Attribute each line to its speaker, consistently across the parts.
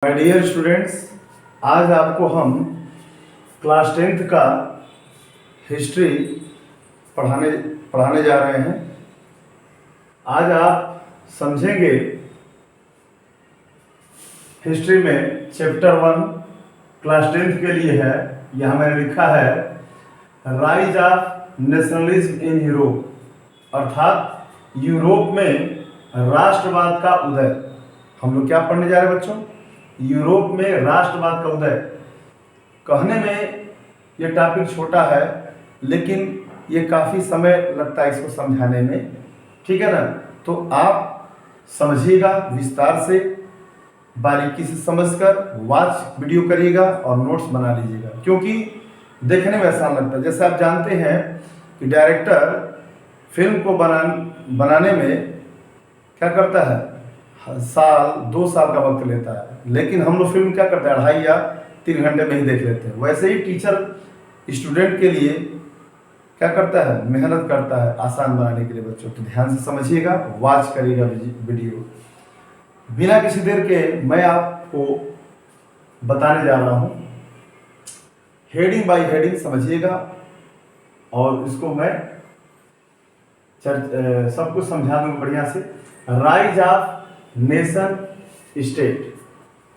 Speaker 1: My dear students, आज आपको हम क्लास 10th का हिस्ट्री पढ़ाने जा रहे हैं। आज आप समझेंगे हिस्ट्री में चैप्टर 1 क्लास 10th के लिए है। यहाँ मैंने लिखा है rise of nationalism in Europe, अर्थात यूरोप में राष्ट्रवाद का उदय। हम लोग क्या पढ़ने जा रहे हैं बच्चों? यूरोप में राष्ट्रवाद का उदय। कहने में ये टॉपिक छोटा है, लेकिन ये काफ़ी समय लगता है इसको समझाने में, ठीक है ना? तो आप समझिएगा विस्तार से, बारीकी से समझकर वॉच वीडियो करिएगा और नोट्स बना लीजिएगा, क्योंकि देखने में आसान लगता है। जैसे आप जानते हैं कि डायरेक्टर फिल्म को बनाने में क्या करता है, साल 2 साल का वक्त लेता है, लेकिन हम लोग फिल्म क्या करते हैं, 2.5 या 3 घंटे में ही देख लेते हैं। वैसे ही टीचर स्टूडेंट के लिए क्या करता है, मेहनत करता है आसान बनाने के लिए। बच्चों तो ध्यान से समझिएगा, वॉच करिएगा वीडियो। बिना किसी देर के मैं आपको बताने जा रहा हूँ, हेडिंग बाय हेडिंग समझिएगा और इसको मैं सब कुछ समझा दूंगा बढ़िया से। राइज ऑफ नेशन स्टेट,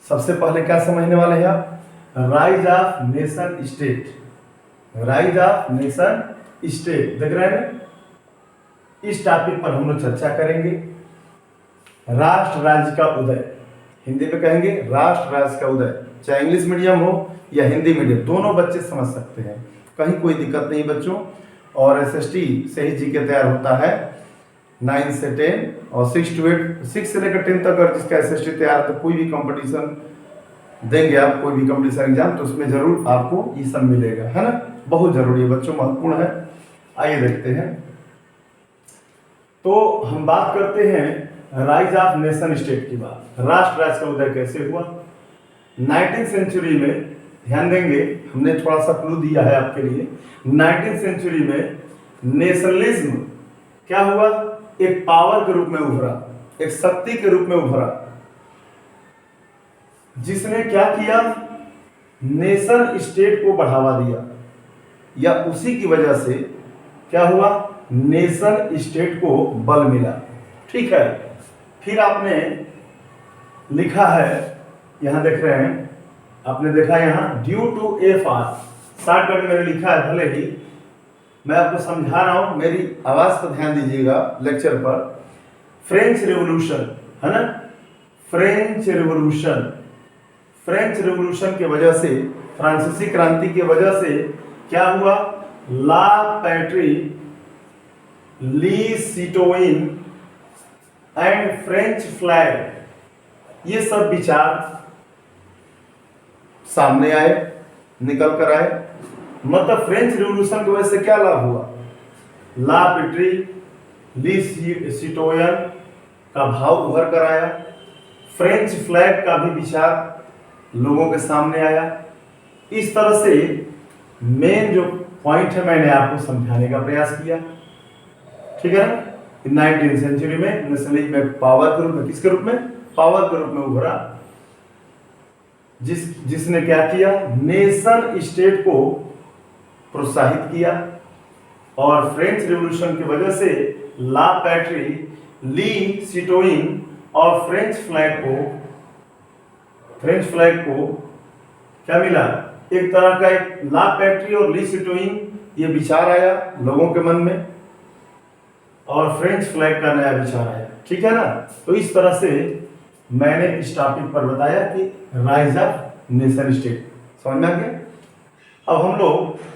Speaker 1: सबसे पहले क्या समझने वाले हैं आप? Rise of nation state, rise of nation state देख रहे हैं। इस टॉपिक पर हम लोग चर्चा करेंगे। राष्ट्र राज्य का उदय, हिंदी में कहेंगे राष्ट्र राज्य का उदय। चाहे इंग्लिश मीडियम हो या हिंदी मीडियम, दोनों बच्चे समझ सकते हैं, कहीं कोई दिक्कत नहीं बच्चों। और एसएसटी से ही जीके तैयार होता है 9 से 10 और 6 to 8, 6 से लेकर 10 तक। अगर जिसका एसएसटी तैयार, तो कोई भी कंपटीशन देंगे आप, कोई भी कंपटीशन एग्जाम, तो उसमें जरूर आपको ये सब मिलेगा, है ना? बहुत जरूरी है बच्चों, महत्वपूर्ण है। आइए देखते हैं। तो हम बात करते हैं राइज ऑफ नेशन स्टेट की बात। राष्ट्र राज्य का उदय कैसे हुआ? 19th सेंचुरी में, ध्यान देंगे, हमने थोड़ा सा क्लू दिया है आपके लिए। 19th सेंचुरी में नेशनलिज्म क्या हुआ? एक पावर के रूप में उभरा, एक शक्ति के रूप में उभरा, जिसने क्या किया, नेशन स्टेट को बढ़ावा दिया, या उसी की वजह से क्या हुआ, नेशन स्टेट को बल मिला। ठीक है। फिर आपने लिखा है, यहां देख रहे हैं, आपने देखा यहां due to a far, shortcut मैंने लिखा है, भले ही मैं आपको समझा रहा हूं, मेरी आवाज पर ध्यान दीजिएगा लेक्चर पर। फ्रेंच रेवोल्यूशन है ना, फ्रेंच रेवोल्यूशन, फ्रेंच रेवोल्यूशन की वजह से, फ्रांसीसी क्रांति की वजह से क्या हुआ, ला पैट्री, ली सिटोइन एंड फ्रेंच फ्लैग, ये सब विचार सामने आए, निकल कर आए। मतलब फ्रेंच रिवॉल्यूशन की वजह से क्या लाभ हुआ, ला पैट्री, ली सिटोयन का भाव उभर कर आया, फ्रेंच फ्लैग का भी विचार लोगों के सामने आया। इस तरह से मेन जो पॉइंट है मैंने आपको समझाने का प्रयास किया, ठीक है ना? 19th सेंचुरी में नेशनलिज्म में पावर के रूप में, किसके रूप में, पावर के रूप में उभरा, जिसने क्या किया, नेशन स्टेट को प्रोत्साहित किया। और फ्रेंच रिवॉल्यूशन की वजह से ला पैट्री, ली सिटोइन और फ्रेंच फ्लैग को क्या मिला, एक तरह का एक ला पैट्री और ली सिटोइन, ये विचार आया लोगों के मन में, और फ्रेंच फ्लैग का नया विचार आया। ठीक है ना? तो इस तरह से मैंने इस टॉपिक पर बताया कि राइज ऑफ नेशन स्टेट। समझ में आ गया? अब हम लोग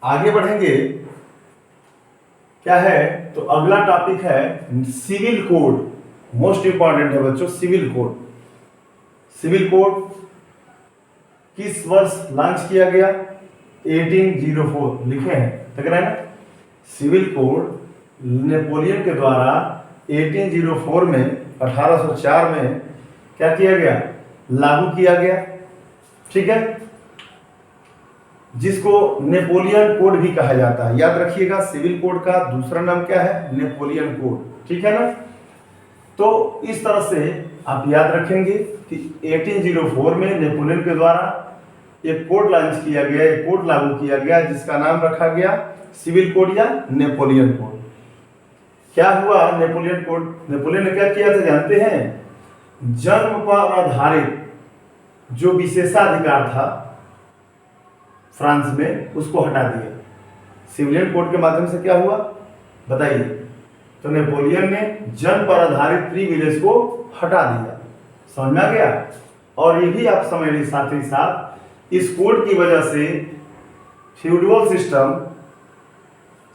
Speaker 1: आगे बढ़ेंगे। क्या है, तो अगला टॉपिक है सिविल कोड। मोस्ट इंपॉर्टेंट है बच्चों सिविल कोड। सिविल कोड किस वर्ष लॉन्च किया गया? 1804 लिखे हैं, देख रहे हैं ना? सिविल कोड नेपोलियन के द्वारा 1804 में, 1804 में क्या किया गया, लागू किया गया। ठीक है, जिसको नेपोलियन कोड भी कहा जाता है। याद रखिएगा, सिविल कोड का दूसरा नाम क्या है, नेपोलियन कोड। ठीक है ना? तो इस तरह से आप याद रखेंगे कि 1804 में नेपोलियन के द्वारा एक कोड लॉन्च किया गया, एक कोड लागू किया गया जिसका नाम रखा गया सिविल कोड या नेपोलियन कोड। क्या हुआ नेपोलियन कोड? नेपोलियन ने क्या किया था जानते हैं? जन्म पर आधारित जो विशेषाधिकार था फ्रांस में उसको हटा दिया। सिविलियन कोड के माध्यम से क्या हुआ बताइए? तो नेपोलियन ने जन्म पर आधारित प्रिविलेज को हटा दिया। समझ में आ गया? और ये भी आप समझ लीजिए साथ ही साथ इस कोड की वजह से फ्यूडल सिस्टम,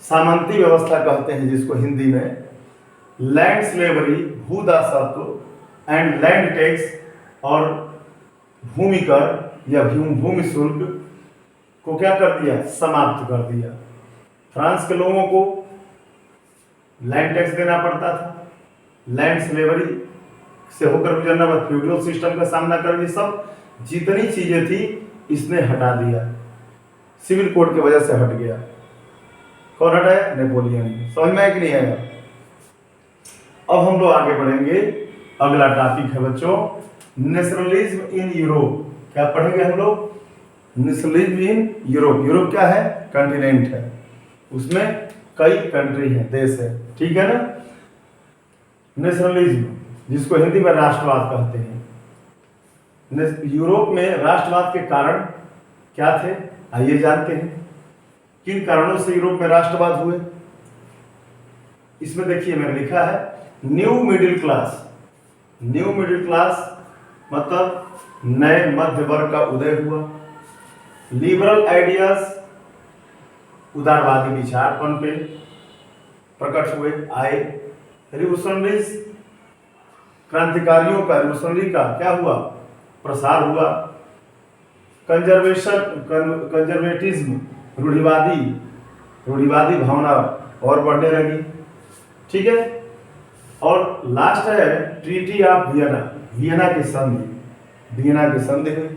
Speaker 1: सामंती व्यवस्था कहते हैं जिसको हिंदी में, लैंड स्लेवरी, भूदासत्व एंड लैंड टैक्स और भूमि कर या भूमि शुल्क को क्या कर दिया? समाप्त कर दिया। फ्रांस के लोगों को लैंड टैक्स देना पड़ता था, लैंड स्लेवरी से होकर गुजरना, फ्यूडल सिस्टम का सामना करके सब जितनी चीजें थी इसने हटा दिया। सिविल कोड की वजह से हट गया। कौन हटाया? नेपोलियन। समझ में आया कि नहीं आया? अब हम लोग आगे बढ़ेंगे। अगला टॉपिक है बच्चों नेशनलिज्म इन यूरोप। क्या पढ़ेंगे हम लोग? Nationalism in Europe. यूरोप क्या है? कॉन्टिनेंट है, उसमें कई कंट्री है, देश है, ठीक है ना। नेशनलिज्म जिसको हिंदी में राष्ट्रवाद कहते हैं। यूरोप में राष्ट्रवाद के कारण क्या थे आइए जानते हैं। किन कारणों से यूरोप में राष्ट्रवाद हुए? इसमें देखिए मैंने लिखा है new middle class. New middle class मतलब नए मध्य वर्ग का उदय हुआ। लिबरल आइडियाज, उदारवादी विचारपन पे प्रकट हुए, आए। रिवोल्यूशनरीज, क्रांतिकारियों का, रिवोल्यूशनरी का क्या हुआ? प्रसार हुआ। कंजर्वेटिज्म, रूढ़िवादी भावना और बढ़ने लगी, ठीक है। और लास्ट है ट्रीटी ऑफ वियना, वियना की संधि, वियना की संधि हुई।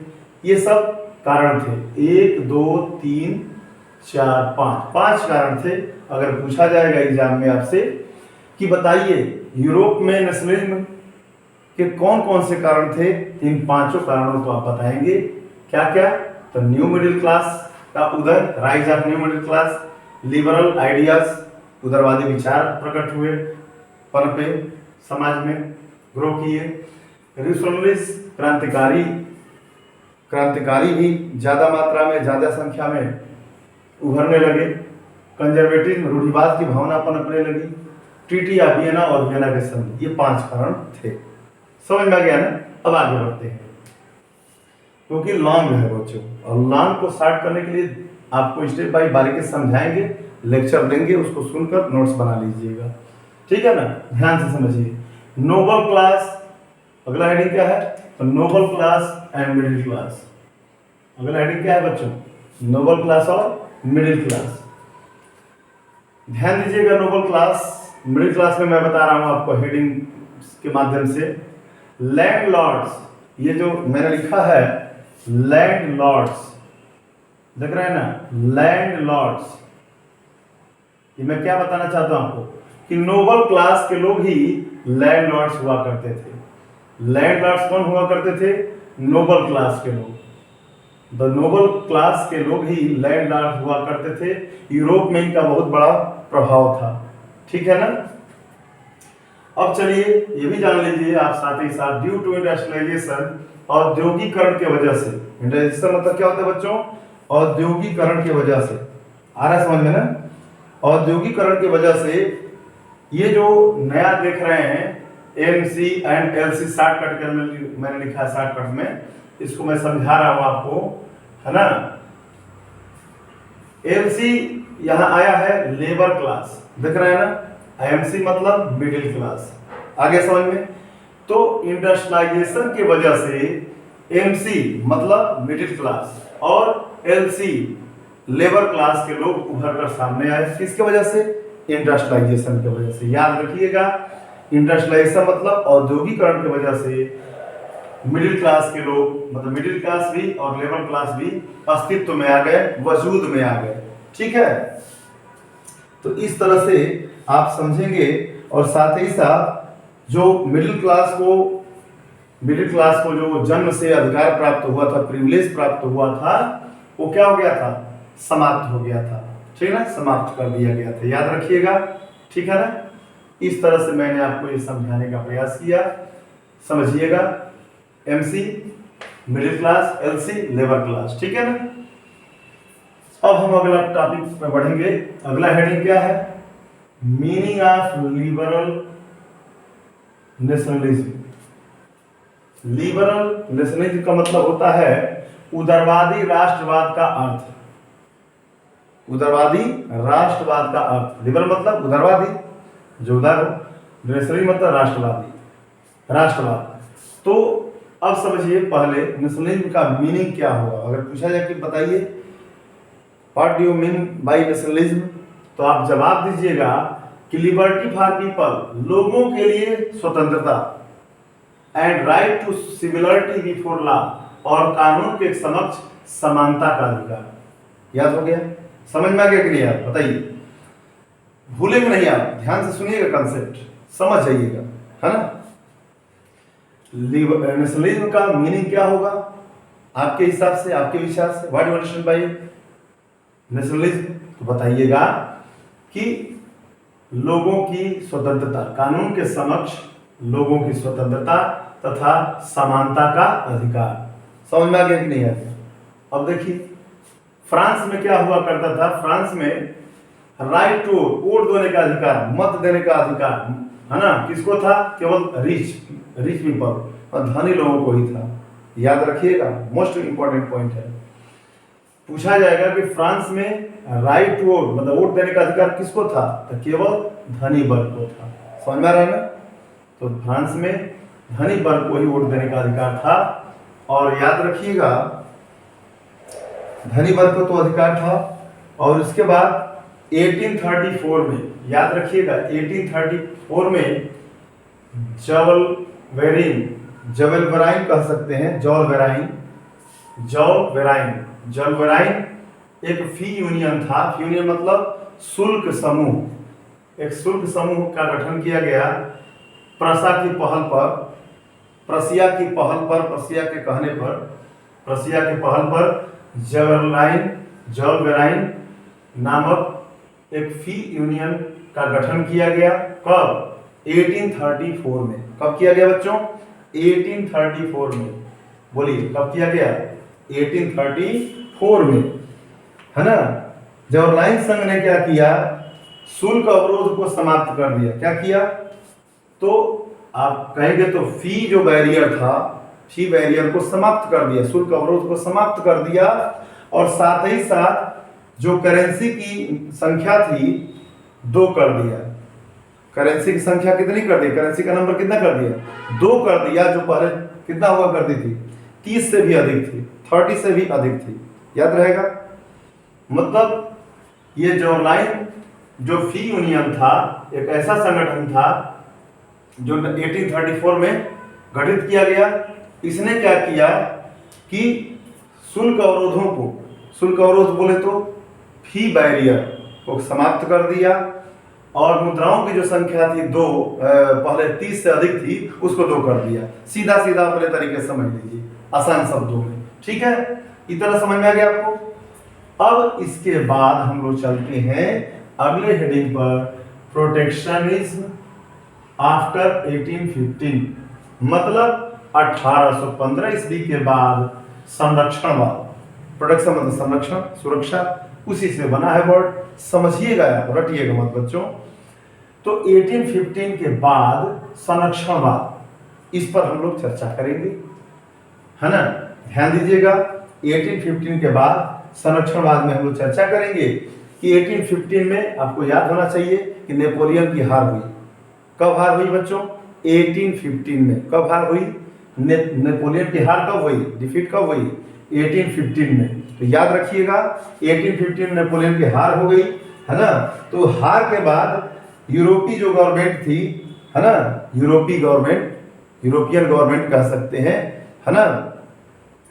Speaker 1: ये सब कारण थे, 1 2 3 4 5 कारण थे। अगर पूछा जाएगा एग्जाम में आपसे कि बताइए यूरोप में नेशनलिज्म के कौन कौन से कारण थे, इन 5 कारणों को आप बताएंगे। क्या क्या? तो न्यू मिडिल क्लास का उदय, rise of new middle class, liberal ideas, उदारवादी विचार प्रकट हुए, पनपे, समाज में ग्रो किए। रिवोल्यूशनरीज, क्रांतिकारी भी ज्यादा मात्रा में, ज्यादा संख्या में उभरने लगे। कंजर्वेटिज्म, रूढ़िवाद की भावना पनपने लगी। ट्रीटी ऑफ वियना और वियना के संधि, ये 5 कारण थे। समझ में आ गया ना? अब आगे बढ़ते हैं क्योंकि लॉन्ग है बच्चों, और लॉन्ग को स्टार्ट करने के लिए आपको स्टेप बाय बारीकी समझाएंगे, लेक्चर देंगे, उसको सुनकर नोट्स बना लीजिएगा, ठीक है ना। ध्यान से समझिए। नोबल क्लास, अगला हेडिंग क्या है? तो noble class and middle class. अगला हेडिंग क्या है बच्चों? नोबल क्लास और मिडिल क्लास। ध्यान दीजिएगा, नोबल क्लास मिडिल क्लास में मैं बता रहा हूं आपको हेडिंग के माध्यम से। लैंडलॉर्ड्स, ये जो मैंने लिखा है लैंडलॉर्ड्स, देख रहे हैं ना, लैंडलॉर्ड्स। ये मैं क्या बताना चाहता हूं आपको कि नोबल क्लास के लोग ही लैंडलॉर्ड्स हुआ करते थे। लैंडलॉर्ड्स कौन हुआ करते थे? नोबल क्लास के लोग। द नोबल क्लास के लोग ही लैंडलॉर्ड हुआ करते थे। यूरोप में इनका बहुत बड़ा प्रभाव था, ठीक है ना। अब चलिए ये भी जान लीजिए आप साथ ही साथ, ड्यू टू इंडस्ट्रियलाइजेशन, औद्योगिकरण के वजह से। इंडस्ट्रियलाइजेशन मतलब क्या होता है बच्चों? औद्योगिकरण की वजह से। आ रहा है समझ में ना? औद्योगिकरण की वजह से ये जो नया देख रहे हैं MC एंड LC शॉर्टकट के मैंने लिखा है शॉर्टकट में, इसको मैं समझा रहा हूं आपको, है ना। LC यहां आया है लेबर क्लास, देख रहे हैं ना। IMC मतलब मिडिल क्लास। आगे समझ में? तो इंडस्ट्रियलाइजेशन की वजह से MC मतलब मिडिल क्लास और LC लेबर क्लास के लोग उभर कर सामने आए। किसके वजह से? इंडस्ट्रियलाइजेशन की वजह से। याद रखिएगा, इंडस्ट्रियलाइजेशन मतलब औद्योगिकरण की वजह से मिडिल क्लास के लोग, मतलब मिडिल क्लास भी और लेबर क्लास भी अस्तित्व में आ गए, वजूद में आ गए, ठीक है। तो इस तरह से आप समझेंगे और साथ ही साथ जो मिडिल क्लास को जो जन्म से अधिकार प्राप्त हुआ था, प्रिविलेज प्राप्त हुआ था, वो क्या हो गया था, समाप्त हो गया था। ठीक है ना, समाप्त कर दिया गया था, याद रखिएगा। ठीक है ना, इस तरह से मैंने आपको ये समझाने का प्रयास किया, समझिएगा। MC middle class, LC labour class. ठीक है ना, अब हम अगला टॉपिक पे बढ़ेंगे। अगला हेडिंग क्या है, meaning of liberal nationalism. Liberal nationalism का मतलब होता है उदारवादी राष्ट्रवाद का अर्थ। उदारवादी राष्ट्रवाद का अर्थ, लिबरल मतलब उदारवादी, जो उदार हो, नेशनलिज्म मतलब राष्ट्रवाद। तो अब समझिए पहले नेशनलिज्म का मीनिंग क्या होगा। अगर पूछा जाए कि बताइए what do you mean by nationalism, तो आप जवाब दीजिएगा कि लिबर्टी फॉर पीपल, लोगों के लिए स्वतंत्रता, and right to similarity before law, और कानून के समक्ष समानता का अधिकार। याद हो गया, समझ में आ गया कि नहीं यार, बताइए, भूलेंगे नहीं आप, ध्यान से सुनिएगा, कंसेप्ट समझ जाइएगा, है ना। नेशनलिज्म का मीनिंग क्या होगा आपके हिसाब से, आपके विचार से, what you understand by nationalism, तो बताइएगा कि लोगों की स्वतंत्रता, कानून के समक्ष लोगों की स्वतंत्रता तथा समानता का अधिकार। समझ में आ गया कि नहीं आ गया। अब देखिए फ्रांस में क्या हुआ करता था, फ्रांस में राइट टू वोट देने का अधिकार, मत देने का अधिकार, है ना, किसको था, केवल रिच पीपल और धनी लोगों को ही था। याद रखिएगा, मोस्ट इंपॉर्टेंट पॉइंट है। पूछा जाएगा कि फ्रांस में राइट टू वोट मतलब वोट देने का अधिकार किसको था, तो केवल धनी वर्ग को था। समझ में आ रहा है ना, तो फ्रांस में धनी वर्ग को ही वोट देने का अधिकार था। और याद रखिएगा धनी वर्ग को तो अधिकार था। और उसके बाद 1834 में, याद रखिएगा 1834 में जॉल वेराइन कह सकते हैं, जॉल वेराइन एक फी यूनियन था। फी यूनियन मतलब शुल्क समूह। एक शुल्क समूह का गठन किया गया प्रसिया के पहल पर जॉल वेराइन नामक एक फी यूनियन का गठन किया गया। कब, 1834 में। कब किया गया बच्चों, 1834 में। बोलिए कब किया गया, 1834 में, है ना। जवाहरलाल संघ ने क्या किया, शुल्क अवरोध को समाप्त कर दिया। क्या किया, तो आप कहेंगे तो फी जो बैरियर था, फी बैरियर को समाप्त कर दिया, शुल्क अवरोध को समाप्त कर दिया। और साथ ही साथ जो करेंसी की संख्या थी 2 कर दिया। करेंसी की संख्या कितनी कर दी, करेंसी का नंबर कितना कर दिया, 2 कर दिया। जो पहले कितना हुआ करती थी, 30 से भी अधिक थी, 30 से भी अधिक थी। याद रहेगा, मतलब ये जवाहरलाल जो फी यूनियन था एक ऐसा संगठन था जो 1834 में गठित किया गया। इसने क्या किया कि शुल्क अवरोध बोले तो फी बैरियर को समाप्त कर दिया। और मुद्राओं की जो संख्या थी 2, पहले 30 से अधिक थी, उसको 2 कर दिया। सीधा अपने तरीके से समझ लीजिए, आसान शब्दों में। ठीक है, इतना समझ में आ गया आपको। अब इसके बाद हम लोग चलते हैं अगले हेडिंग पर, प्रोटेक्शनिज्म आफ्टर 1815, मतलब 1815 ईस्वी के बाद संरक्षणवाद। प्रोटेक्शन मतलब संरक्षण, सुरक्षा, उसी से बना है वर्ड, समझिएगा आप, रटिएगा मत बच्चों। तो 1815 के बाद संरक्षणवाद, इस पर हम लोग चर्चा करेंगे, है ना। ध्यान दीजिएगा, 1815 के बाद संरक्षणवाद में हम लोग चर्चा करेंगे कि 1815 में आपको याद होना चाहिए कि नेपोलियन की हार हुई। कब हार हुई बच्चों, 1815 में। कब हार हुई, नेपोलियन की हार कब हुई, डिफीट कब हुई, 1815 में। तो याद रखिएगा 1815 में नेपोलियन की हार हो गई, है ना। तो हार के बाद यूरोपीय जो गवर्नमेंट थी, है ना, यूरोपियन गवर्नमेंट कह सकते हैं, है ना,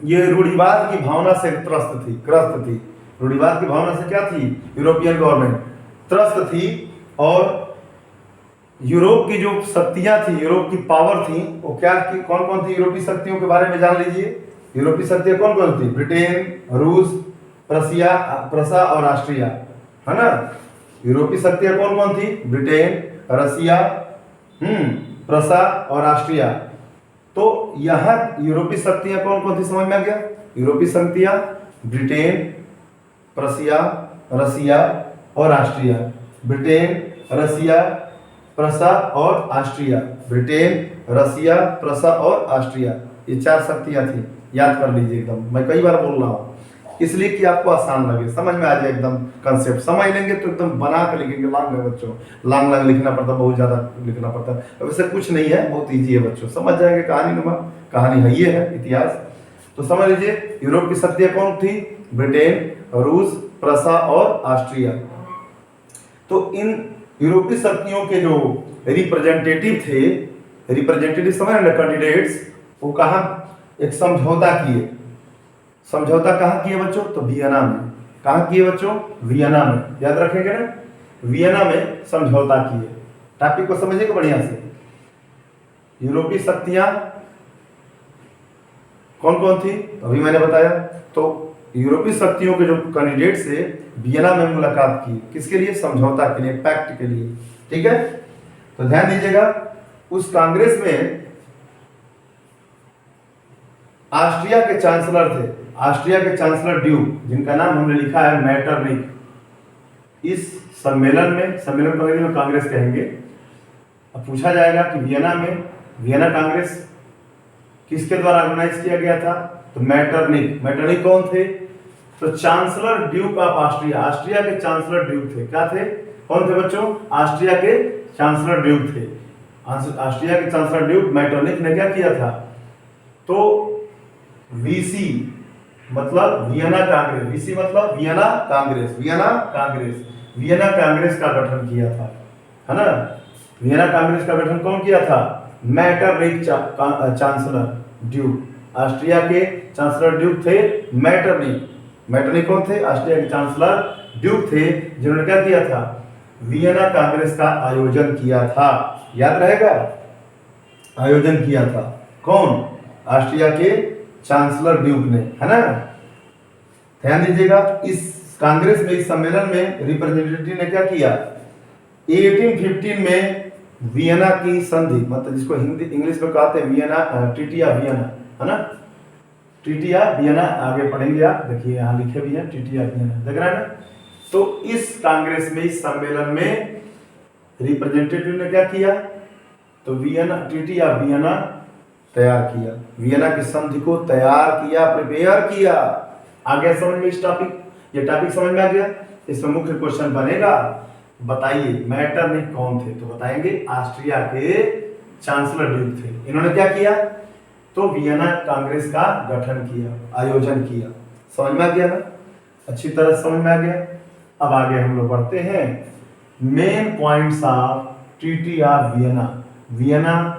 Speaker 1: ये रूढ़िवाद की भावना से ग्रस्त थी। रूढ़िवाद की भावना से क्या थी, यूरोपियन गवर्नमेंट त्रस्त थी। और यूरोप की जो शक्तियां थी, यूरोप की पावर थी, वो क्या की कौन कौन थी? यूरोपीय शक्तियों के बारे में जान लीजिए। यूरोपीय शक्तियां कौन कौन थी? ब्रिटेन, रूस, प्रसा और ऑस्ट्रिया, है ना। यूरोपीय शक्तियां कौन कौन थी? ब्रिटेन, रसिया, प्रसा और ऑस्ट्रिया। तो यहाँ यूरोपीय शक्तियां कौन कौन थी समझ में आ गया? यूरोपीय शक्तियां ब्रिटेन, प्रसिया, रसिया और ऑस्ट्रिया। ब्रिटेन, रसिया, प्रसा और ऑस्ट्रिया। ब्रिटेन, रसिया, प्रसा और ऑस्ट्रिया, ये 4 शक्तियां थी। याद कर लीजिए एकदम, मैं कई बार बोल रहा हूँ इसलिए कि आपको आसान लगे, समझ में आ जाए एकदम कंसेप्ट। समझ लेंगे तो एकदम बना के लिखेंगे। लॉन्ग है बच्चों, लॉन्ग लॉन्ग लिखना पड़ता है, बहुत ज़्यादा लिखना पड़ता है। वैसे कुछ नहीं है, बहुत ईजी है बच्चों, समझ जाएंगे। कहानी नुमा कहानी है, ये है इतिहास। तो समझ लीजिए यूरोप की शक्तियां कौन थी? ब्रिटेन, रूस, प्रसा और ऑस्ट्रिया। तो इन यूरोपीय शक्तियों के जो रिप्रेजेंटेटिव थे, रिप्रेजेंटेटिव समझ रहे, कैंडिडेट्स, वो कहाँ एक समझौता किए। समझौता कहाँ किए बच्चों? तो वियना में। कहाँ किए बच्चों? वियना में। याद रखेंगे ना, वियना में समझौता किए। टॉपिक को समझिएगा बढ़िया से। यूरोपीय शक्तियां कौन कौन थी? तो अभी मैंने बताया। तो यूरोपीय शक्तियों के जो कैंडिडेट से वियना में मुलाकात की, किसके लिए? समझौता के लिए, पैक्ट के लिए। ठीक है, तो ध्यान दीजिएगा। उस कांग्रेस में ऑस्ट्रिया के चांसलर थे, ऑस्ट्रिया के चांसलर ड्यूक, जिनका नाम हमने लिखा है मैटरनिक। इस सम्मेलन में, सम्मेलन को अंग्रेजी में कांग्रेस कहेंगे। अब पूछा जाएगा कि वियना में, वियना कांग्रेस किसके द्वारा ऑर्गेनाइज किया गया था? तो मैटरनिक। मैटरनिक कौन थे? तो chancellor Duke of Austria, Austria के चांसलर ड्यूक थे। क्या थे? कौन थे बच्चों? ऑस्ट्रिया के चांसलर ड्यूक थे। ऑस्ट्रिया के चांसलर ड्यूक मैटरनिक ने क्या किया था? तो वीसी मतलब वियना कांग्रेस, वीसी मतलब Vienna Congress, Vienna Congress, Vienna Congress का गठन किया था, है ना। वियना कांग्रेस का गठन कौन किया था? Metternich chancellor Duke. ऑस्ट्रिया के चांसलर ड्यूक थे मैटरनिक। मैटरनिक कौन थे? ऑस्ट्रिया के चांसलर ड्यूक थे, जिन्होंने क्या किया था? वियना कांग्रेस का आयोजन किया था। याद रहेगा, आयोजन किया था कौन? ऑस्ट्रिया के चांसलर ड्यूक ने, है ना। ध्यान दीजिएगा, इस कांग्रेस में, इस सम्मेलन में रिप्रेजेंटेटिव ने क्या किया? 1815 में वियना की संधि, मतलब जिसको हिंदी इंग्लिश में कहते हैं वियना, ट्रीटी ऑफ वियना, है ना। ट्रीटी ऑफ वियना आगे पढ़ेंगे आप, देखिए यहाँ लिखे भी है ट्रीटी ऑफ वियना, देख रहे हैं ना। तो इस कांग्रेस में, इस सम्मेलन में रिप्रेजेंटेटिव ने क्या किया? तो वियना, ट्रीटी ऑफ वियना तैयार किया, वियना की संधि को तैयार किया, प्रिपेयर किया। आ गया समझ में इस टॉपिक? ये टॉपिक समझ में आ गया? इसमें मुख्य क्वेश्चन बनेगा, बताइए मैटरनिक कौन थे? तो बताएंगे ऑस्ट्रिया के चांसलर ड्यूक थे। इन्होंने क्या किया? तो वियना कांग्रेस का गठन किया, आयोजन किया। समझ में आ गया ना? अच्छी तरह समझ में आ गया। अब आगे हम लोग बढ़ते हैं। Main points of treaty of Vienna. Vienna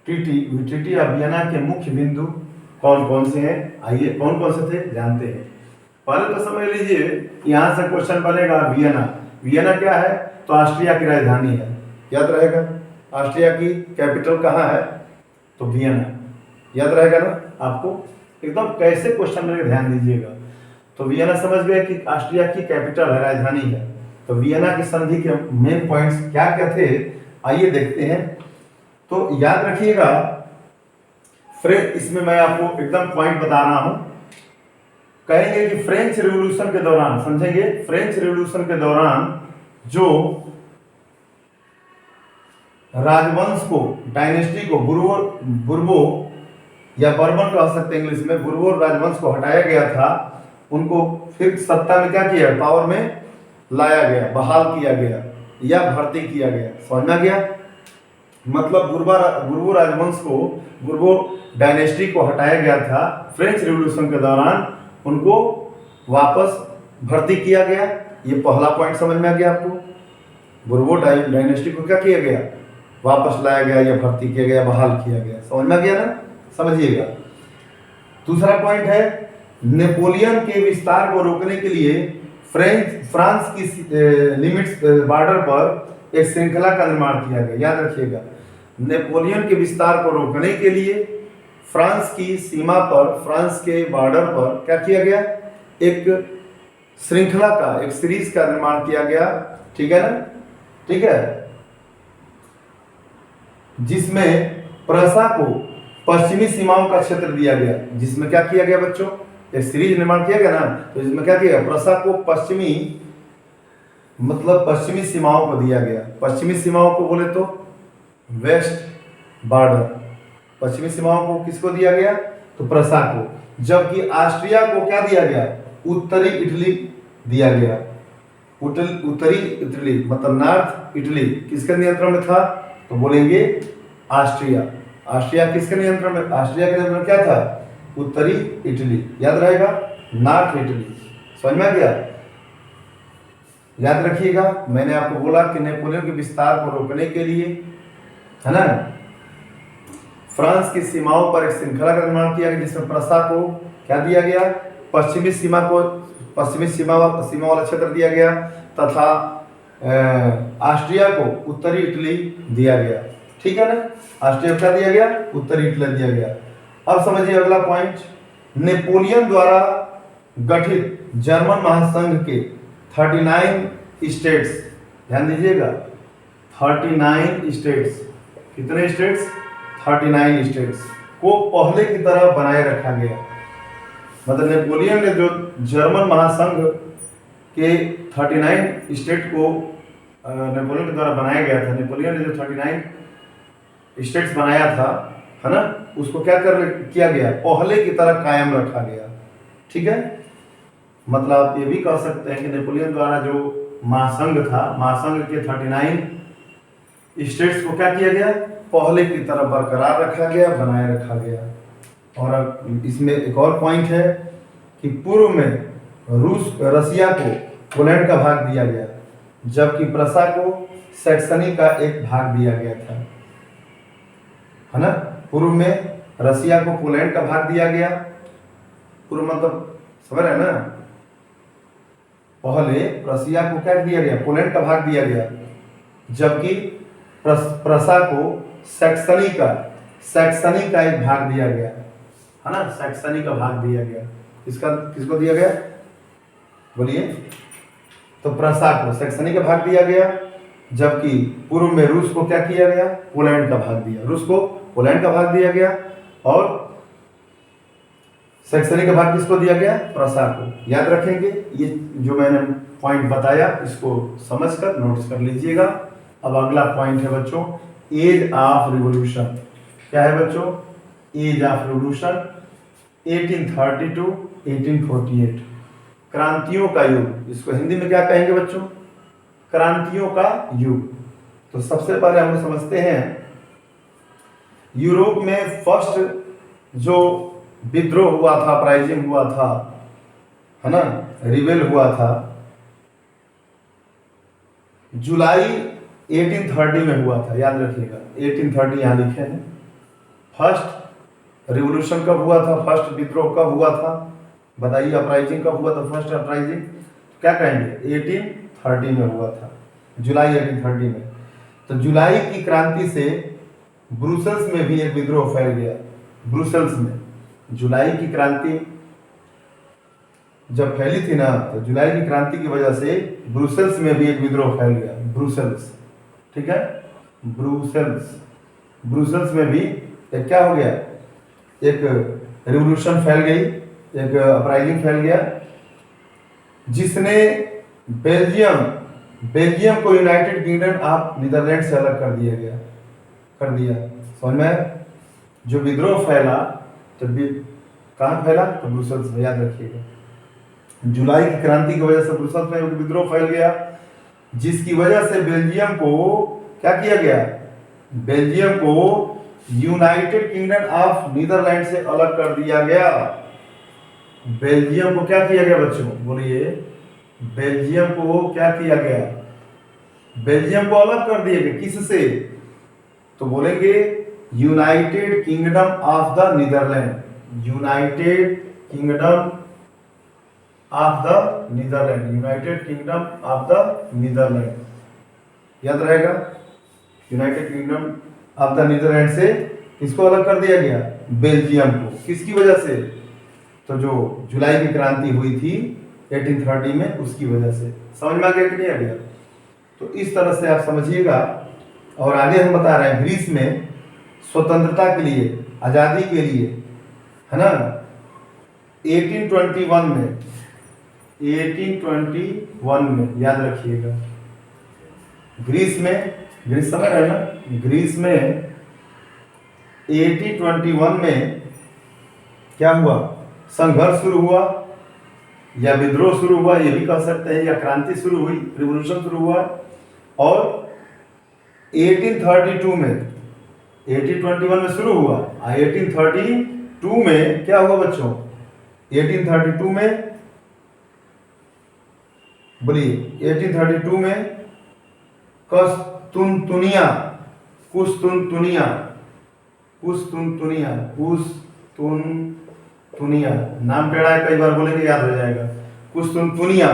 Speaker 1: treaty of Vienna के मुख्य बिंदु कौन कौन से हैं? आइए, कौन कौन से थे जानते हैं। पहले तो समझ लीजिए, यहां से क्वेश्चन बनेगा वियना। वियना क्या है? तो ऑस्ट्रिया की राजधानी है, याद रहेगा। ऑस्ट्रिया की कैपिटल कहाँ है? तो वियना, याद रहेगा ना आपको। एकदम कैसे क्वेश्चन में ध्यान दीजिएगा। तो वियना समझ गए कि ऑस्ट्रिया की कैपिटल है, राजधानी है। तो वियना की संधि के मेन पॉइंट्स क्या क्या थे, आइए देखते हैं। तो याद रखिएगा, इसमें मैं आपको एकदम पॉइंट बता रहा हूं। कहेंगे कि फ्रेंच रिवॉल्यूशन के दौरान, समझेंगे, फ्रेंच रिवॉल्यूशन के दौरान जो राजवंश को, डायनेस्टी को, बुर्बो या बर्बन कह सकते हैं इंग्लिश में, बुर्बो राजवंश को हटाया गया था, उनको फिर सत्ता में क्या किया? पावर में लाया गया, बहाल किया गया या भर्ती किया गया। समझ में आ गया? मतलब बुर्बो राजवंश को, बुर्बो डायनेस्टी को हटाया गया था फ्रेंच रिवॉल्यूशन के दौरान, उनको वापस भर्ती किया गया। ये पहला पॉइंट समझ में आ गया आपको। बुर्बो डायनेस्टी को क्या किया गया? वापस लाया गया या भर्ती किया गया, बहाल किया गया। समझ में आ गया ना? समझिएगा। दूसरा पॉइंट है, नेपोलियन के विस्तार को रोकने के लिए फ्रांस की लिमिट्स, बॉर्डर पर एक श्रृंखला का निर्माण किया गया। याद रखिएगा, नेपोलियन के विस्तार को रोकने के लिए फ्रांस की सीमा पर, फ्रांस के बॉर्डर पर क्या किया गया, एक श्रृंखला का, एक सीरीज का निर्माण किया गया। ठीक है ना, ठीक है, जिसमें प्रसा को पश्चिमी सीमाओं का क्षेत्र दिया गया। जिसमें क्या किया गया बच्चों, एक सीरीज निर्माण किया गया ना, तो इसमें क्या किया गया, प्रसा को पश्चिमी, मतलब पश्चिमी सीमाओं को दिया गया। पश्चिमी सीमाओं को बोले तो वेस्ट बॉर्डर, पश्चिमी सीमाओं को किसको दिया गया, तो प्रसा को। जबकि ऑस्ट्रिया को क्या दिया गया, उत्तरी इटली दिया गया। उत्तरी इटली मतलब नॉर्थ इटली किसके नियंत्रण में था, तो बोलेंगे ऑस्ट्रिया। ऑस्ट्रिया किसके नियंत्रण में, ऑस्ट्रिया के नियंत्रण क्या था, उत्तरी इटली। याद रहेगा, नॉर्थ इटली। समझ में आ गया। याद रखिएगा, मैंने आपको बोला कि नेपोलियन के विस्तार को रोकने के लिए, है ना, फ्रांस की सीमाओं पर एक श्रृंखला का निर्माण किया गया, जिसमें प्रसा को क्या दिया गया, पश्चिमी सीमा को, पश्चिमी सीमा वाला क्षेत्र दिया गया, तथा ऑस्ट्रिया को उत्तरी इटली दिया गया। ठीक है ना, ऑस्ट्रिया को क्या दिया गया, उत्तरी इटली दिया गया। अब समझिए अगला पॉइंट, नेपोलियन द्वारा गठित जर्मन महासंघ के 39 स्टेट्स, ध्यान दीजिएगा, 39 स्टेट्स, कितने स्टेट्स, 39 स्टेट्स को पहले की तरह बनाए रखा गया। मतलब नेपोलियन ने जो जर्मन महासंघ के 39 स्टेट को नेपोलियन के द्वारा बनाया गया था, नेपोलियन ने जो 39 स्टेट्स बनाया था, है ना, उसको क्या किया गया, पहले की तरह कायम रखा गया। ठीक है, मतलब आप ये भी कह सकते हैं कि नेपोलियन द्वारा जो महासंघ था, महासंघ के 39 स्टेट्स को क्या किया गया, पहले की तरह बरकरार रखा गया, बनाए रखा गया। और इसमें एक और पॉइंट है कि पूर्व में रसिया को पोलैंड का भाग दिया गया, जबकि प्रसा को सैक्सनी का एक भाग दिया गया था, है ना। पूर्व में रसिया को पोलैंड का भाग दिया गया, पूर्व मतलब समझ रहे हैं ना, पहले रसिया को क्या दिया गया, पोलैंड का भाग दिया गया, जबकि प्रसा को सैक्सनी का एक भाग दिया गया, है ना, सैक्सनी का भाग दिया गया। किसको दिया गया, बोलिए, तो प्रसा को सैक्सनी का भाग दिया गया, जबकि पूर्व में रूस को क्या किया गया, पोलैंड का भाग दिया, रूस को पोलैंड का भाग दिया गया, और सैक्सनी का भाग किसको दिया गया, प्रसा को। याद रखेंगे, ये जो मैंने पॉइंट बताया इसको समझकर नोट्स कर लीजिएगा। अब अगला पॉइंट है बच्चों, एज ऑफ रिवॉल्यूशन। क्या है बच्चों, एज ऑफ रिवॉल्यूशन 1830 to 1848, क्रांतियों का युग। इसको हिंदी में क्या कहेंगे बच्चों, क्रांतियों का युग। तो सबसे पहले हम समझते हैं, यूरोप में फर्स्ट जो विद्रोह हुआ था, अपराइजिंग हुआ था, है ना, रिबेल हुआ था, जुलाई 1830 में हुआ था। याद रखिएगा, 1830 यहाँ लिखे हैं। फर्स्ट रिवॉल्यूशन कब हुआ था, फर्स्ट विद्रोह कब हुआ था, बताइए, अपराइजिंग कब हुआ था, फर्स्ट अपराइजिंग क्या कहेंगे, 1830 में हुआ था, जुलाई 1830 में। तो जुलाई की क्रांति से ब्रुसेल्स में भी एक विद्रोह फैल गया। ब्रुसेल्स में जुलाई की क्रांति जब फैली थी ना, तो जुलाई की क्रांति की वजह से ब्रुसेल्स में भी एक विद्रोह फैल गया, ब्रुसेल्स। ठीक है, ब्रुसेल्स में भी एक क्या हो गया, एक रिवॉल्यूशन फैल गई, एक अपराइजिंग फैल गया, जिसने बेल्जियम को यूनाइटेड किंगडम ऑफ नीदरलैंड से अलग कर दिया। समझ में, जो विद्रोह फैला तो कहाँ फैला, तो ब्रुसेल्स में। याद रखिएगा, जुलाई की क्रांति की वजह से ब्रुसेल्स में विद्रोह फैल गया, जिसकी वजह से बेल्जियम को क्या किया गया, बेल्जियम को यूनाइटेड किंगडम ऑफ नीदरलैंड से अलग कर दिया गया। बेल्जियम को क्या किया गया बच्चों, बोलिए, बेल्जियम को क्या किया गया, बेल्जियम को अलग कर दिया गया, किससे, तो बोलेंगे United Kingdom of the Netherland, United Kingdom of the Netherland, United Kingdom of the Netherland. याद रहेगा। United Kingdom of the Netherland से किसको अलग कर दिया गया? बेल्जियम को। किसकी वजह से? तो जो जुलाई की क्रांति हुई थी 1830 में, उसकी वजह से। समझ में आ गया कि नहीं आ गया? तो इस तरह से आप समझिएगा। और आगे हम बता रहे हैं ग्रीस में स्वतंत्रता के लिए, आज़ादी के लिए, है ना, 1821 में, 1821 में, याद रखिएगा, ग्रीस में, ग्रीस समझ रहे हैं ना, ग्रीस में 1821 में क्या हुआ? संघर्ष शुरू हुआ या विद्रोह शुरू हुआ, ये भी कह सकते हैं, या क्रांति शुरू हुई, रिवॉल्यूशन शुरू हुआ। और 1832 में, 1821 में शुरू हुआ, 1832 में क्या हुआ बच्चों? 1832 में, बोलिए, 1832 में कुस्तुनतुनिया, कुस्तुनतुनिया, कुस्तुनतुनिया, कुस्तुनतुनिया, नाम टेढ़ा है, कई बार बोलेंगे याद हो जाएगा। कुस्तुनतुनिया,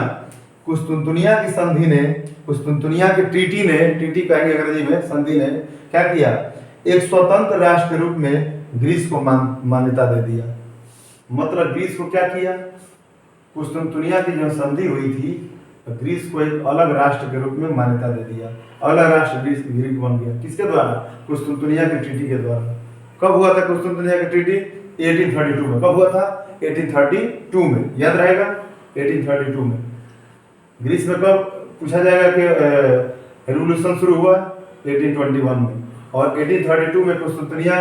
Speaker 1: कुस्तुनतुनिया की संधि ने, कुस्तुनतुनिया की ट्रीटी ने, ट्रीटी कहेंगे अंग्रेजी में, संधि ने क्या किया? एक स्वतंत्र राष्ट्र के रूप में ग्रीस को मान्यता दे दिया। मतलब ग्रीस को क्या किया? कुस्तुनतुनिया की जो संधि हुई थी, तो ग्रीस को एक अलग राष्ट्र के रूप में मान्यता दे दिया। अलग राष्ट्र ग्रीस बन गया। किसके द्वारा? कुस्तुनतुनिया की ट्रीटी के द्वारा। कब हुआ था कुस्तुनतुनिया की ट्रीटी? 1832 में। कब हुआ था? 1832 में, याद रहेगा, 1832 में। ग्रीस में कब पूछा जाएगा कि रिवॉल्यूशन शुरू हुआ? 1821 में। और 1832 में कुस्तुनतुनिया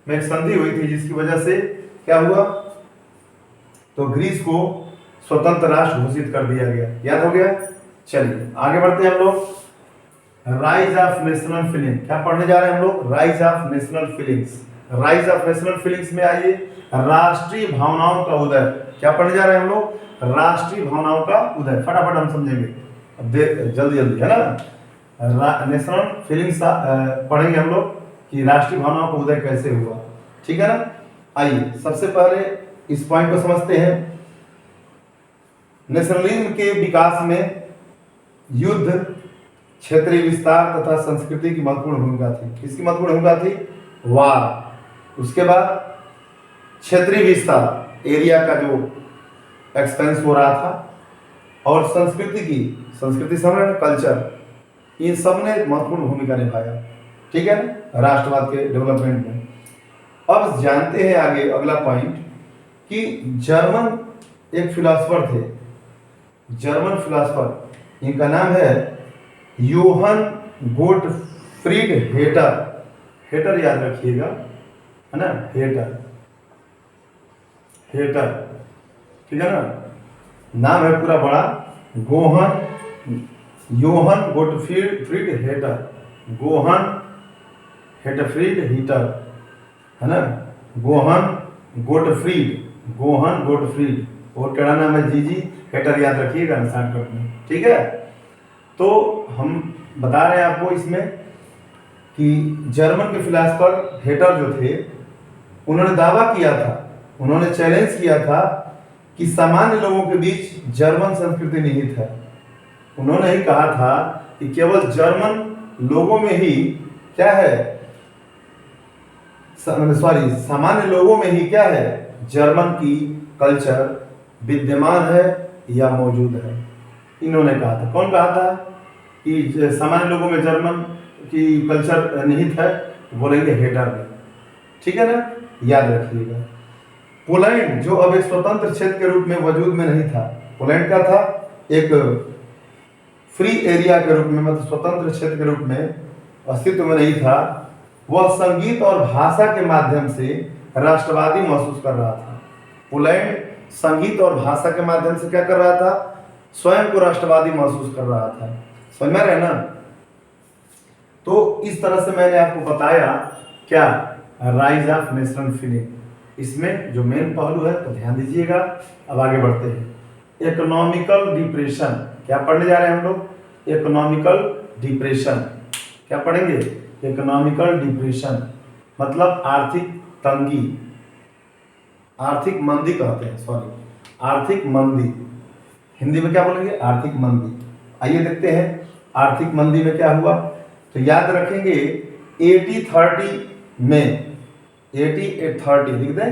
Speaker 1: में एक संधि हुई थी, जिसकी वजह से क्या हुआ? तो ग्रीस को स्वतंत्र राष्ट्र घोषित कर दिया गया। याद हो गया? चलिए आगे बढ़ते हैं हम लोग। राइज ऑफ नेशनल फीलिंग, क्या पढ़ने जा रहे हैं हम लोग? Rise of national feelings. Rise of national feelings में आइए, राष्ट्रीय भावनाओं का उदय। क्या पढ़ने जा रहे हैं हम लोग? राष्ट्रीय भावनाओं का उदय। फटाफट हम समझेंगे, अब जल्दी जल्दी, है ना। नेशनल फीलिंग्स पढ़ेंगे हम लोग कि राष्ट्रीय भावनाओं का उदय कैसे हुआ, ठीक है ना। आइए सबसे पहले इस पॉइंट को समझते हैं। नेशनलिज्म के विकास में युद्ध, क्षेत्रीय विस्तार तथा संस्कृति की महत्वपूर्ण भूमिका थी। किसकी महत्वपूर्ण भूमिका थी? वार। उसके बाद क्षेत्रीय विस्तार, एरिया का जो एक्सपेंस हो रहा था, और संस्कृति की, संस्कृति समझ, कल्चर, इन सब ने महत्वपूर्ण भूमिका निभाया, ठीक है ना, राष्ट्रवाद के डेवलपमेंट में। अब जानते हैं आगे अगला पॉइंट कि जर्मन एक फिलोसफर थे, जर्मन फिलोसफर, इनका नाम है योहन गोटफ्रीड हेटर। हेटर याद रखिएगा, है ना, हेटर, हेटर, ठीक है ना, नाम है पूरा बड़ा, योहन गोटफ्रीड हेटर, गोहन हेटफ्रीड हीटर, है ना, गोहन गोटफ्रीड, और टेढ़ा नाम है जीजी हेटर, याद रखिएगा ना शॉर्टकट में, ठीक है। तो हम बता रहे हैं आपको इसमें कि जर्मन के फिलोसफर हेटर जो थे, उन्होंने दावा किया था, उन्होंने चैलेंज किया था कि सामान्य लोगों के बीच जर्मन संस्कृति निहित है। उन्होंने ही कहा था कि केवल जर्मन लोगों में ही क्या है, सामान्य लोगों में ही क्या है, जर्मन की कल्चर विद्यमान है या मौजूद है। इन्होंने कहा था। कौन कहा था कि सामान्य लोगों में जर्मन की कल्चर निहित है? बोलेंगे हेटर ने, ठीक है ना, याद रखिएगा। पोलैंड जो अब एक स्वतंत्र क्षेत्र के रूप में वजूद में नहीं था, पोलैंड का था एक फ्री एरिया के रूप में, मतलब स्वतंत्र क्षेत्र के रूप में अस्तित्व में नहीं था। वह संगीत और भाषा के माध्यम से राष्ट्रवादी महसूस कर रहा था। पोलैंड संगीत और भाषा के माध्यम से क्या कर रहा था? स्वयं को राष्ट्रवादी महसूस कर रहा था। समझ में रहे ना। तो इस तरह से मैंने आपको बताया क्या, राइज ऑफ नेशनल फीलिंग। इसमें जो मेन पहलू है तो ध्यान दीजिएगा। अब आगे बढ़ते हैं। इकोनॉमिकल डिप्रेशन, क्या पढ़ने जा रहे हैं हम लोग? Economical depression. क्या पढ़ेंगे? इकोनॉमिकल डिप्रेशन मतलब आर्थिक तंगी, आर्थिक मंदी कहते हैं, सॉरी, आर्थिक मंदी। हिंदी में क्या बोलेंगे? आर्थिक मंदी। आइए देखते हैं आर्थिक मंदी में क्या हुआ, तो याद रखेंगे 80-30 में, 80-30 लिख दें,